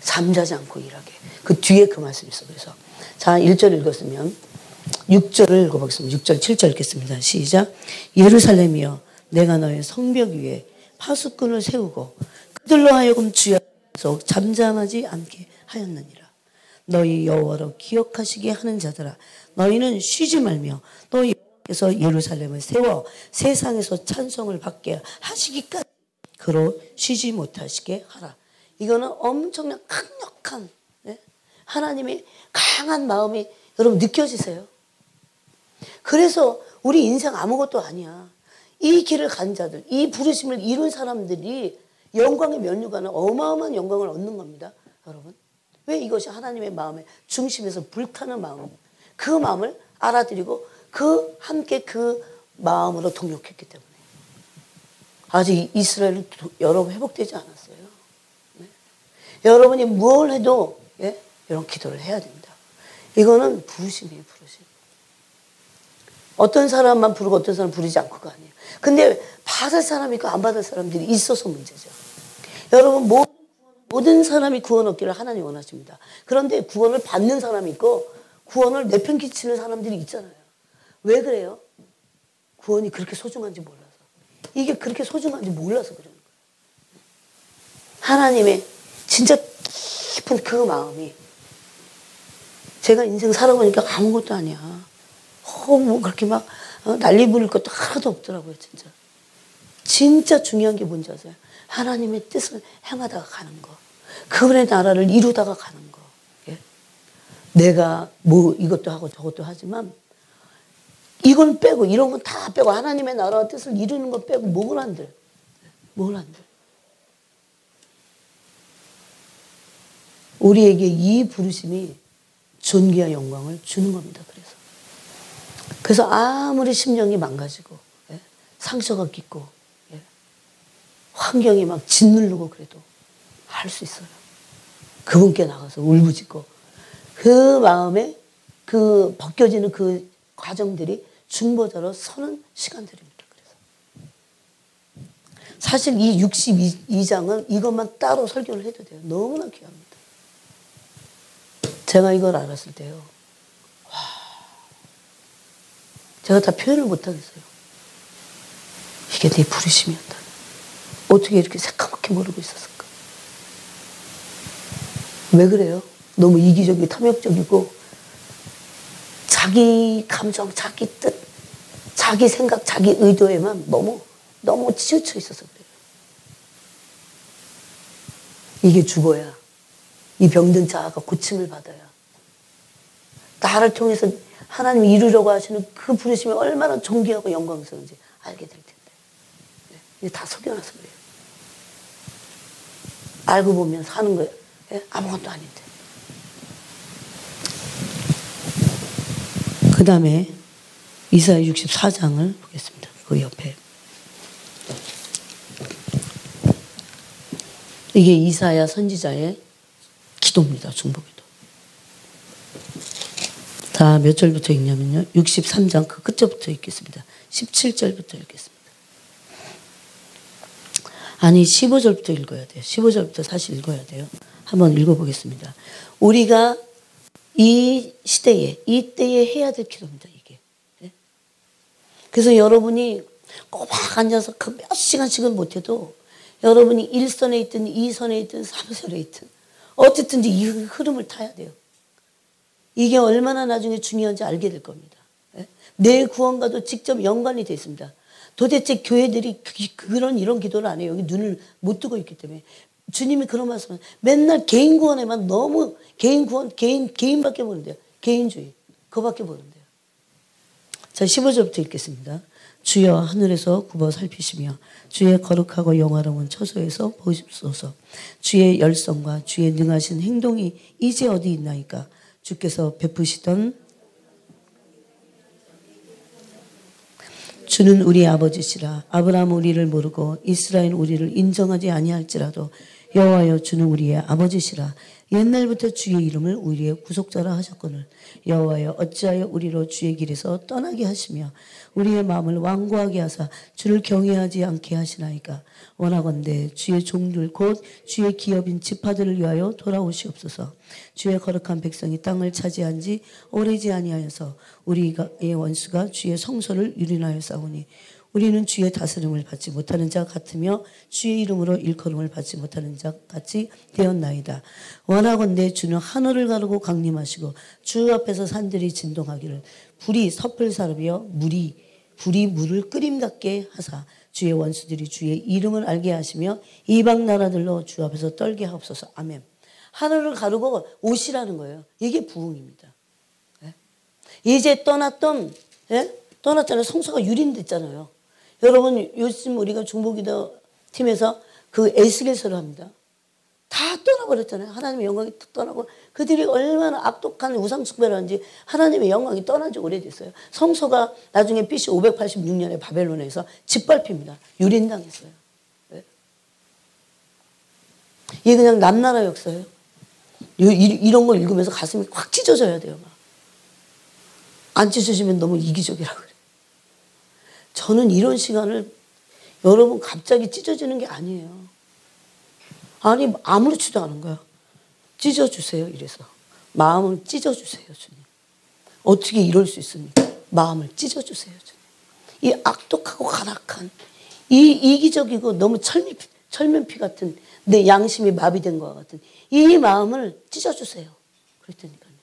잠자지 않고 일하게. 그 뒤에 그 말씀이 있어. 그래서 자, 1절 읽었으면 6절을 읽어보겠습니다. 6절, 7절 읽겠습니다. 시작. 예루살렘이여, 내가 너의 성벽 위에 파수꾼을 세우고 그들로 하여금 주여 계속 잠잠하지 않게 하였느니라. 너희 여호와로 기억하시게 하는 자들아, 너희는 쉬지 말며 너희 여호와께서 예루살렘을 세워 세상에서 찬송을 받게 하시기까지 그로 쉬지 못하시게 하라. 이거는 엄청난 강력한 하나님의 강한 마음이 여러분 느껴지세요? 그래서 우리 인생 아무것도 아니야. 이 길을 간 자들, 이 부르심을 이룬 사람들이 영광의 면류관은 어마어마한 영광을 얻는 겁니다. 여러분. 왜? 이것이 하나님의 마음의 중심에서 불타는 마음, 그 마음을 알아들이고 함께 그 마음으로 동역했기 때문에 아직 이스라엘은 여러분 회복되지 않았어요. 네? 여러분이 뭘 해도 이런 기도를 해야 됩니다. 이거는 부르심이에요. 부르심. 어떤 사람만 부르고 어떤 사람 부르지 않고가 아니에요. 근데 받을 사람이 있고 안 받을 사람들이 있어서 문제죠. 여러분, 모든 사람이 구원 얻기를 하나님 원하십니다. 그런데 구원을 받는 사람이 있고 구원을 내팽개치는 사람들이 있잖아요. 왜 그래요? 구원이 그렇게 소중한지 몰라서. 이게 그렇게 소중한지 몰라서 그러는 거예요. 하나님의 진짜 깊은 그 마음이 제가 인생 살아보니까 아무것도 아니야. 뭐 그렇게 막 난리 부릴 것도 하나도 없더라고요. 진짜. 진짜 중요한 게 뭔지 아세요? 하나님의 뜻을 행하다가 가는 거. 그분의 나라를 이루다가 가는 거. 예? 내가 뭐 이것도 하고 저것도 하지만 이건 빼고 이런 건 다 빼고 하나님의 나라와 뜻을 이루는 거 빼고 뭘 한들. 뭘 한들. 우리에게 이 부르심이 존귀와 영광을 주는 겁니다. 그래서 아무리 심령이 망가지고 예? 상처가 깊고 예? 환경이 막 짓누르고 그래도 할 수 있어요. 그분께 나가서 울부짖고 그 마음에 그 벗겨지는 그 과정들이 중보자로 서는 시간들입니다. 그래서 사실 이 62장은 이것만 따로 설교를 해도 돼요. 너무나 귀합니다. 제가 이걸 알았을 때요. 와, 제가 다 표현을 못하겠어요. 이게 내 부르심이었다. 어떻게 이렇게 새까맣게 모르고 있었을까? 왜 그래요? 너무 이기적이고 탐욕적이고 자기 감정, 자기 뜻, 자기 생각, 자기 의도에만 너무 치우쳐 있어서 그래요. 이게 죽어야 이 병든 자아가 고침을 받아야 나를 통해서 하나님이 이루려고 하시는 그 부르심이 얼마나 존귀하고 영광스러운지 알게 될 텐데. 이게 다 속여놔서 그래요. 알고 보면 사는 거예요. 예? 아무것도 아닌데. 그 다음에 이사야 64장을 보겠습니다. 그 옆에. 이게 이사야 선지자의 기도입니다. 중보기도. 다 몇 절부터 읽냐면요. 63장 그 끝절부터 읽겠습니다. 17절부터 읽겠습니다. 아니 15절부터 읽어야 돼요. 15절부터 사실 읽어야 돼요. 한번 읽어보겠습니다. 우리가 이 시대에 이때에 해야 될 기도입니다. 이게. 그래서 여러분이 꼬박 앉아서 그 몇 시간씩은 못해도 여러분이 1선에 있든 2선에 있든 3선에 있든 어쨌든지 이 흐름을 타야 돼요. 이게 얼마나 나중에 중요한지 알게 될 겁니다. 내 구원과도 직접 연관이 되어 있습니다. 도대체 교회들이 이런 기도를 안 해요. 여기 눈을 못 뜨고 있기 때문에. 주님이 그런 말씀을 맨날 개인 구원에만 너무 개인 구원, 개인밖에 보는데요. 개인주의. 그거밖에 보는데요. 자, 15절부터 읽겠습니다. 주여 하늘에서 굽어 살피시며 주의 거룩하고 영화로운 처소에서 보십소서. 주의 열성과 주의 능하신 행동이 이제 어디 있나이까. 주께서 베푸시던 주는 우리 아버지시라. 아브라함 우리를 모르고 이스라엘 우리를 인정하지 아니할지라도 여호와여 주는 우리의 아버지시라. 옛날부터 주의 이름을 우리의 구속자라 하셨거늘 여호와여 어찌하여 우리로 주의 길에서 떠나게 하시며 우리의 마음을 완고하게 하사 주를 경외하지 않게 하시나이까. 원하건대 주의 종들 곧 주의 기업인 지파들을 위하여 돌아오시옵소서. 주의 거룩한 백성이 땅을 차지한 지 오래지 아니하여서 우리의 원수가 주의 성소를 유린하여 싸우니 우리는 주의 다스림을 받지 못하는 자 같으며 주의 이름으로 일컬음을 받지 못하는 자 같이 되었나이다. 원하건대 주는 하늘을 가르고 강림하시고 주 앞에서 산들이 진동하기를 불이 섭을 사르며 불이 물을 끓임 같게 하사 주의 원수들이 주의 이름을 알게 하시며 이방 나라들로 주 앞에서 떨게 하옵소서. 아멘. 하늘을 가르고 오시라는 거예요. 이게 부흥입니다. 이제 떠났잖아요. 성소가 유린됐잖아요. 여러분 요즘 우리가 중보기도 팀에서 그 에스겔서를 합니다. 다 떠나버렸잖아요. 하나님의 영광이 떠나고 그들이 얼마나 악독한 우상 숭배를 하는지 하나님의 영광이 떠난 지 오래됐어요. 성소가 나중에 BC 586년에 바벨론에서 짓밟힙니다. 유린당했어요. 네? 이게 그냥 남나라 역사예요. 이런 걸 읽으면서 가슴이 확 찢어져야 돼요. 막. 안 찢어지면 너무 이기적이라고 그래요. 저는 이런 시간을 여러분 갑자기 찢어지는 게 아니에요. 아니 아무렇지도 않은 거야. 찢어주세요 이래서. 마음을 찢어주세요 주님. 어떻게 이럴 수 있습니까? 마음을 찢어주세요 주님. 이 악독하고 가락한 이 이기적이고 너무 철면피 같은 내 양심이 마비된 것과 같은 이 마음을 찢어주세요. 그랬더니까요.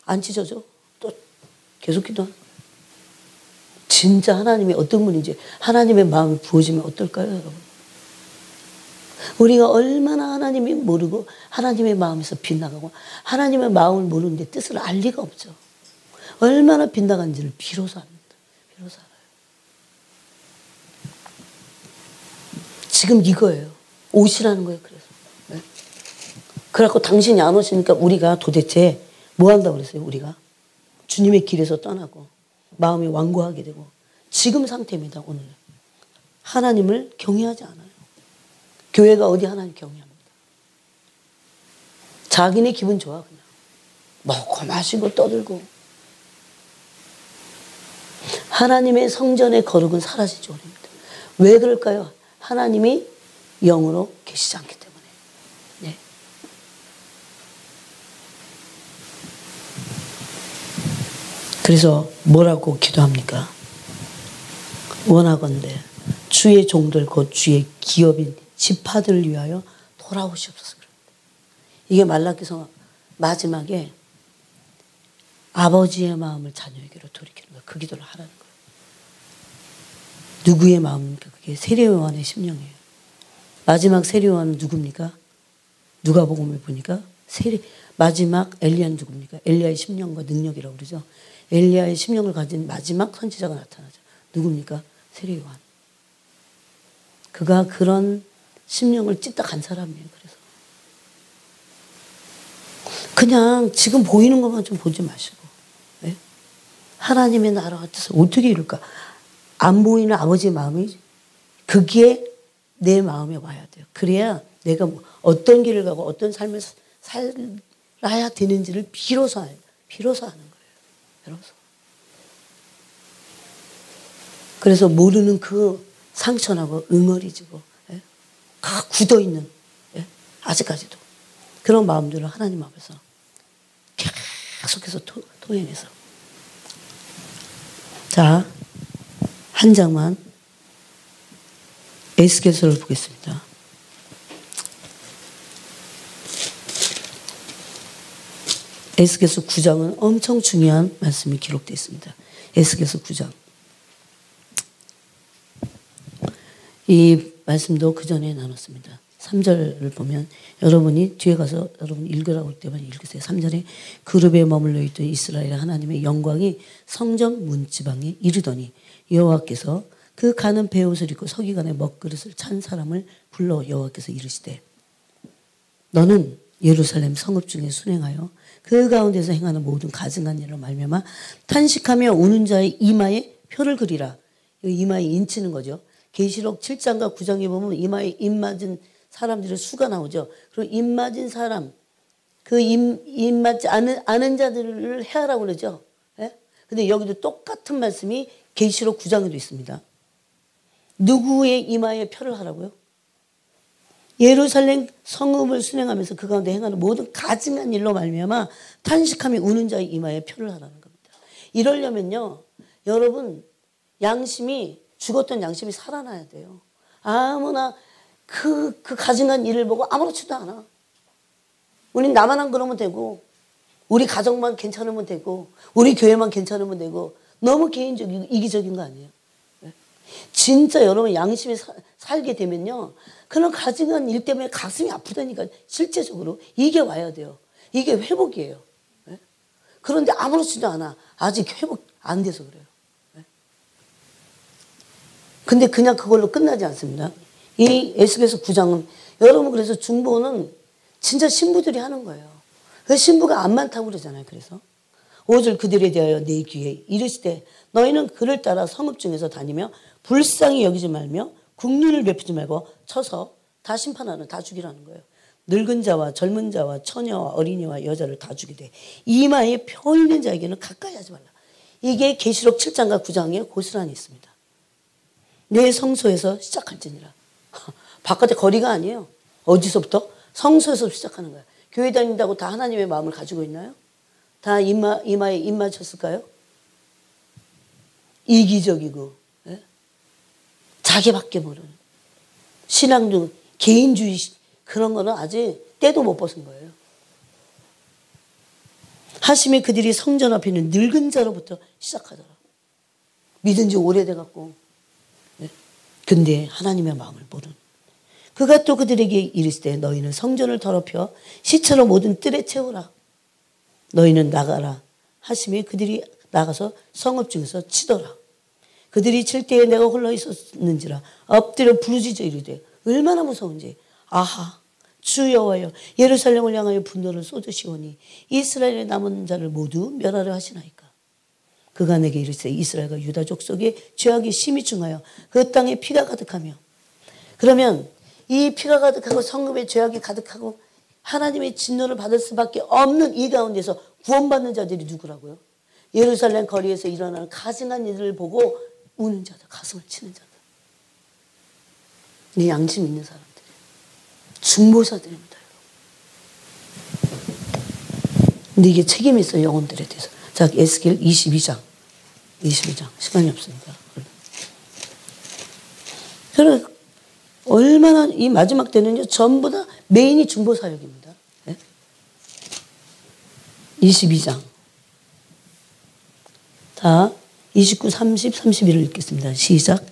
안 찢어져. 또 계속 기도하는 거예요. 진짜 하나님이 어떤 분인지 하나님의 마음이 부어지면 어떨까요, 여러분? 우리가 얼마나 하나님이 모르고 하나님의 마음에서 빗나가고 하나님의 마음을 모르는데 뜻을 알 리가 없죠. 얼마나 빗나간지를 비로소 압니다. 비로소 알아요. 지금 이거예요. 오시라는 거예요. 그래서. 네? 그래갖고 당신이 안 오시니까 우리가 도대체 뭐 한다고 그랬어요? 우리가 주님의 길에서 떠나고 마음이 완고하게 되고 지금 상태입니다. 오늘 하나님을 경외하지 않아요. 교회가 어디 하나님 경외합니다. 자기네 기분 좋아 그냥 먹고 마시고 떠들고 하나님의 성전의 거룩은 사라지지 않습니다. 왜 그럴까요? 하나님이 영으로 계시지 않기 때문에. 네. 그래서 뭐라고 기도합니까? 원하건대 주의 종들 곧 주의 기업인 지파들을 위하여 돌아오시옵소서. 이게 말라기서 마지막에 아버지의 마음을 자녀에게로 돌이키는 거예요. 그 기도를 하라는 거예요. 누구의 마음입니까? 그게 세례요한의 심령이에요. 마지막 세례요한은 누굽니까? 누가복음을 보니까 마지막 엘리야는 누굽니까? 엘리야의 심령과 능력이라고 그러죠. 엘리야의 심령을 가진 마지막 선지자가 나타나죠. 누굽니까? 세례요한. 그가 그런 심령을 찢다 간 사람이에요. 그래서 그냥 지금 보이는 것만 좀 보지 마시고, 네? 하나님의 나라가 어떻게 이룰까? 안 보이는 아버지의 마음이 그게 내 마음에 와야 돼요. 그래야 내가 어떤 길을 가고 어떤 삶을 살아야 되는지를 비로소 하는 거예요. 비로소. 그래서 모르는 그 상처나고 응어리지고 굳어있는 아직까지도 그런 마음들을 하나님 앞에서 계속해서 토해내서 자, 한 장만 에스겔서를 보겠습니다. 에스겔서 9장은 엄청 중요한 말씀이 기록되어 있습니다. 에스겔서 9장. 이 말씀도 그 전에 나눴습니다. 3절을 보면 여러분이 뒤에 가서 여러분 읽으라고 할 때만 읽으세요. 3절에 그룹에 머물러 있던 이스라엘 하나님의 영광이 성전 문지방에 이르더니 여호와께서 그 가는 베옷을 입고 서기관의 먹그릇을 찬 사람을 불러 여호와께서 이르시되 너는 예루살렘 성읍 중에 순행하여 그 가운데서 행하는 모든 가증한 일로 말미암아 탄식하며 우는 자의 이마에 표를 그리라. 이마에 인치는 거죠. 계시록 7장과 9장에 보면 이마에 임 맞은 사람들의 수가 나오죠. 그리고 임 맞은 사람, 그 임 맞지 않은 자들을 해하라고 그러죠. 예? 근데 여기도 똑같은 말씀이 계시록 9장에도 있습니다. 누구의 이마에 표를 하라고요? 예루살렘 성읍을 순행하면서 그 가운데 행하는 모든 가증한 일로 말미암아 탄식하며 우는 자의 이마에 표를 하라는 겁니다. 이러려면요, 여러분 양심이 죽었던 양심이 살아나야 돼요. 아무나 그 가증한 일을 보고 아무렇지도 않아. 우린 나만 그러면 되고 우리 가정만 괜찮으면 되고 우리 교회만 괜찮으면 되고 너무 개인적이고 이기적인 거 아니에요? 진짜 여러분 양심이 살게 되면요, 그런 가증한 일 때문에 가슴이 아프다니까. 실제적으로 이게 와야 돼요. 이게 회복이에요. 그런데 아무렇지도 않아. 아직 회복 안 돼서 그래요. 근데 그냥 그걸로 끝나지 않습니다. 이 에스겔서 9장은 여러분 그래서 중보는 진짜 신부들이 하는 거예요. 신부가 안 많다고 그러잖아요. 그래서 5절 그들에 대하여 내 귀에 이르시되 너희는 그를 따라 성읍 중에서 다니며 불쌍히 여기지 말며 국륜을 베푸지 말고 쳐서 다 심판하는, 다 죽이라는 거예요. 늙은 자와 젊은 자와 처녀와 어린이와 여자를 다 죽이되 이마에 표 있는 자에게는 가까이 하지 말라. 이게 계시록 7장과 9장에 고스란히 있습니다. 내 성소에서 시작할지니라. 바깥에 거리가 아니에요. 어디서부터? 성소에서 시작하는 거예요. 교회 다닌다고 다 하나님의 마음을 가지고 있나요? 다 이마에 입 맞췄을까요? 이기적이고, 예? 자기밖에 모르는. 신앙도 개인주의 그런 거는 아직 때도 못 벗은 거예요. 하심에 그들이 성전 앞에 있는 늙은 자로부터 시작하더라. 믿은 지 오래돼갖고. 근데 하나님의 마음을 모르는. 그가 또 그들에게 이르시되 너희는 성전을 더럽혀 시체로 모든 뜰에 채우라. 너희는 나가라. 하심에 그들이 나가서 성읍 중에서 치더라. 그들이 칠 때에 내가 홀로 있었는지라 엎드려 부르짖어 이르되 얼마나 무서운지. 아하 주 여호와여 예루살렘을 향하여 분노를 쏟으시오니 이스라엘의 남은 자를 모두 멸하려 하시나이까. 그가 내게 이르시되 이스라엘과 유다 족속의 죄악이 심히 중하여 그 땅에 피가 가득하며. 그러면 이 피가 가득하고 성읍의 죄악이 가득하고 하나님의 진노를 받을 수밖에 없는 이 가운데서 구원받는 자들이 누구라고요? 예루살렘 거리에서 일어나는 가증한 일을 보고 우는 자들, 가슴을 치는 자들. 네 양심 있는 사람들. 중보자들입니다. 근데 이게 책임이 있어요. 영혼들에 대해서. 자, 에스겔 22장. 시간이 없습니다. 그래 얼마나 이 마지막 때는요. 전부 다 메인이 중보사역입니다. 네? 22장. 다 29, 30, 31을 읽겠습니다. 시작.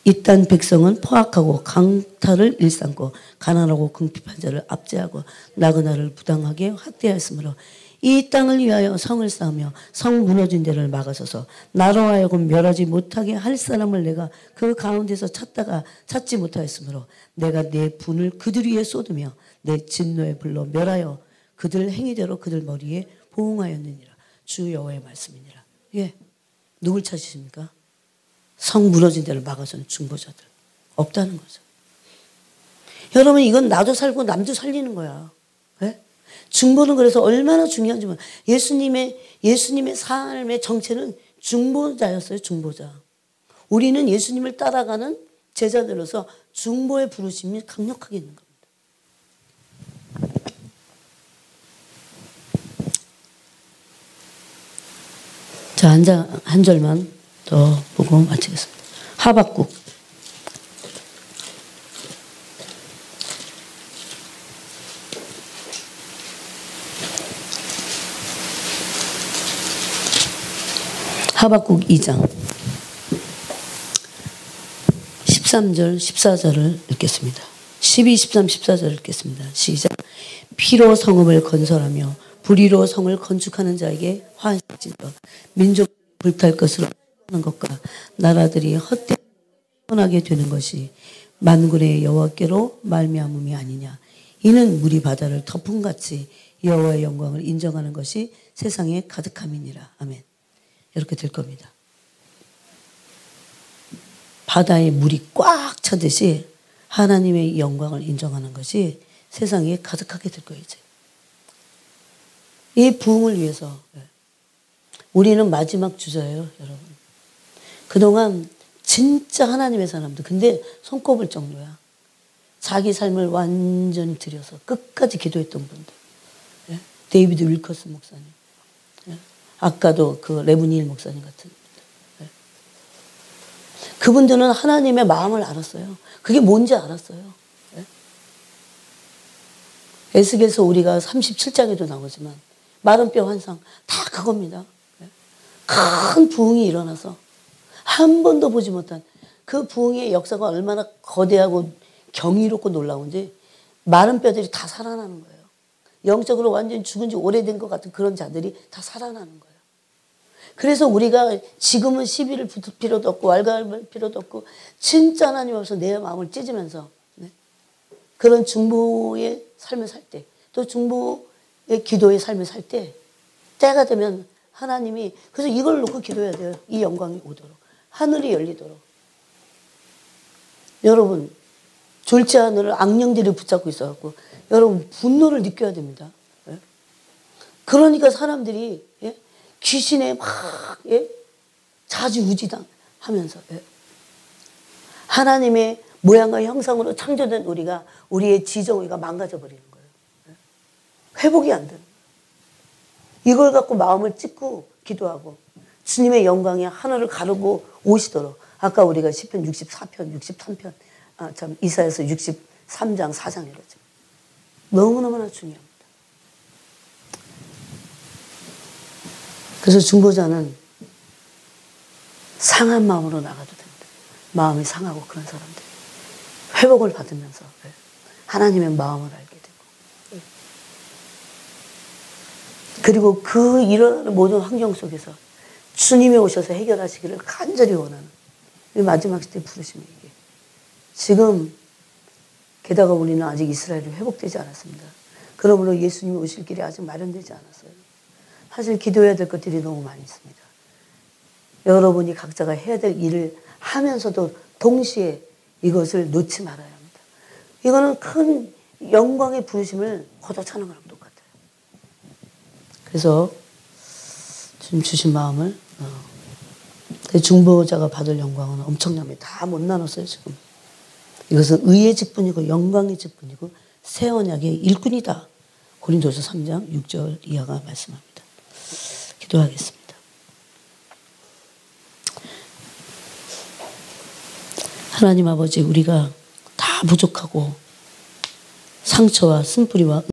이딴 백성은 포악하고 강탈을 일삼고 가난하고 궁핍한 자를 압제하고 나그나를 부당하게 학대하였으므로 이 땅을 위하여 성을 쌓으며 성 무너진 데를 막아서서 나로 하여금 멸하지 못하게 할 사람을 내가 그 가운데서 찾다가 찾지 못하였으므로 내가 내 분을 그들 위에 쏟으며 내 진노의 불로 멸하여 그들 행위대로 그들 머리에 보응하였느니라. 주 여호와의 말씀이니라. 예, 누굴 찾으십니까? 성 무너진 데를 막아서는 중보자들 없다는 거죠. 여러분 이건 나도 살고 남도 살리는 거야. 예? 중보는 그래서 얼마나 중요한지 몰라요. 예수님의 삶의 정체는 중보자였어요. 중보자. 우리는 예수님을 따라가는 제자들로서 중보의 부르심이 강력하게 있는 겁니다. 자, 한 절만 더 보고 마치겠습니다. 하박국. 하박국 2장 13절 14절을 읽겠습니다. 12, 13, 14절을 읽겠습니다. 시작. 피로 성읍을 건설하며 불의로 성을 건축하는 자에게 화하실지니 민족 불탈 것으로 하는 것과 나라들이 헛되게 되는 것이 만군의 여호와께로 말미암음이 아니냐. 이는 물이 바다를 덮음같이 여호와의 영광을 인정하는 것이 세상에 가득함이니라. 아멘. 이렇게 될 겁니다. 바다에 물이 꽉 차듯이 하나님의 영광을 인정하는 것이 세상에 가득하게 될 거예요. 이제. 이 부흥을 위해서 우리는 마지막 주자예요. 여러분. 그동안 진짜 하나님의 사람들 근데 손꼽을 정도야. 자기 삶을 완전히 들여서 끝까지 기도했던 분들. 데이비드 윌커스 목사님. 아까도 그 레브니엘 목사님 같은 분들. 그분들은 하나님의 마음을 알았어요. 그게 뭔지 알았어요. 에스겔서 우리가 37장에도 나오지만 마른 뼈 환상 다 그겁니다. 큰 부흥이 일어나서 한 번도 보지 못한 그 부흥의 역사가 얼마나 거대하고 경이롭고 놀라운지 마른 뼈들이 다 살아나는 거예요. 영적으로 완전히 죽은 지 오래된 것 같은 그런 자들이 다 살아나는 거예요. 그래서 우리가 지금은 시비를 붙을 필요도 없고 왈가왈부할 필요도 없고 진짜 하나님 앞에서 내 마음을 찢으면서 그런 중보의 삶을 살 때 또 중보의 기도의 삶을 살 때 때가 되면 하나님이 그래서 이걸 놓고 기도해야 돼요. 이 영광이 오도록 하늘이 열리도록. 여러분 졸지 하늘을 악령들이 붙잡고 있어갖고 여러분 분노를 느껴야 됩니다. 그러니까 사람들이 귀신에 막 자지우지하면서 하나님의 모양과 형상으로 창조된 우리의 지정의가 망가져 버리는 거예요. 회복이 안 되는 거예요. 이걸 갖고 마음을 찢고 기도하고 주님의 영광이 하늘을 가르고 오시도록 아까 우리가 시편 64편, 63편 이사야서 63장 4장이라죠. 너무너무나 중요합니다. 그래서 중보자는 상한 마음으로 나가도 됩니다. 마음이 상하고 그런 사람들 회복을 받으면서 하나님의 마음을 알게 되고, 그리고 그 일어나는 모든 환경 속에서 주님이 오셔서 해결하시기를 간절히 원하는 이 마지막 시대 부르심이 이게. 지금 게다가 우리는 아직 이스라엘이 회복되지 않았습니다. 그러므로 예수님이 오실 길이 아직 마련되지 않았어요. 사실 기도해야 될 것들이 너무 많이 있습니다. 여러분이 각자가 해야 될 일을 하면서도 동시에 이것을 놓지 말아야 합니다. 이거는 큰 영광의 부르심을 걷어차는 거랑 똑같아요. 그래서 주님 주신 마음을 중보자가 받을 영광은 엄청납니다. 다 못 나눴어요 지금. 이것은 의의 직분이고 영광의 직분이고 새 언약의 일꾼이다. 고린도서 3장 6절 이하가 말씀합니다. 기도하겠습니다. 하나님 아버지, 우리가 다 부족하고 상처와 쓴뿌리와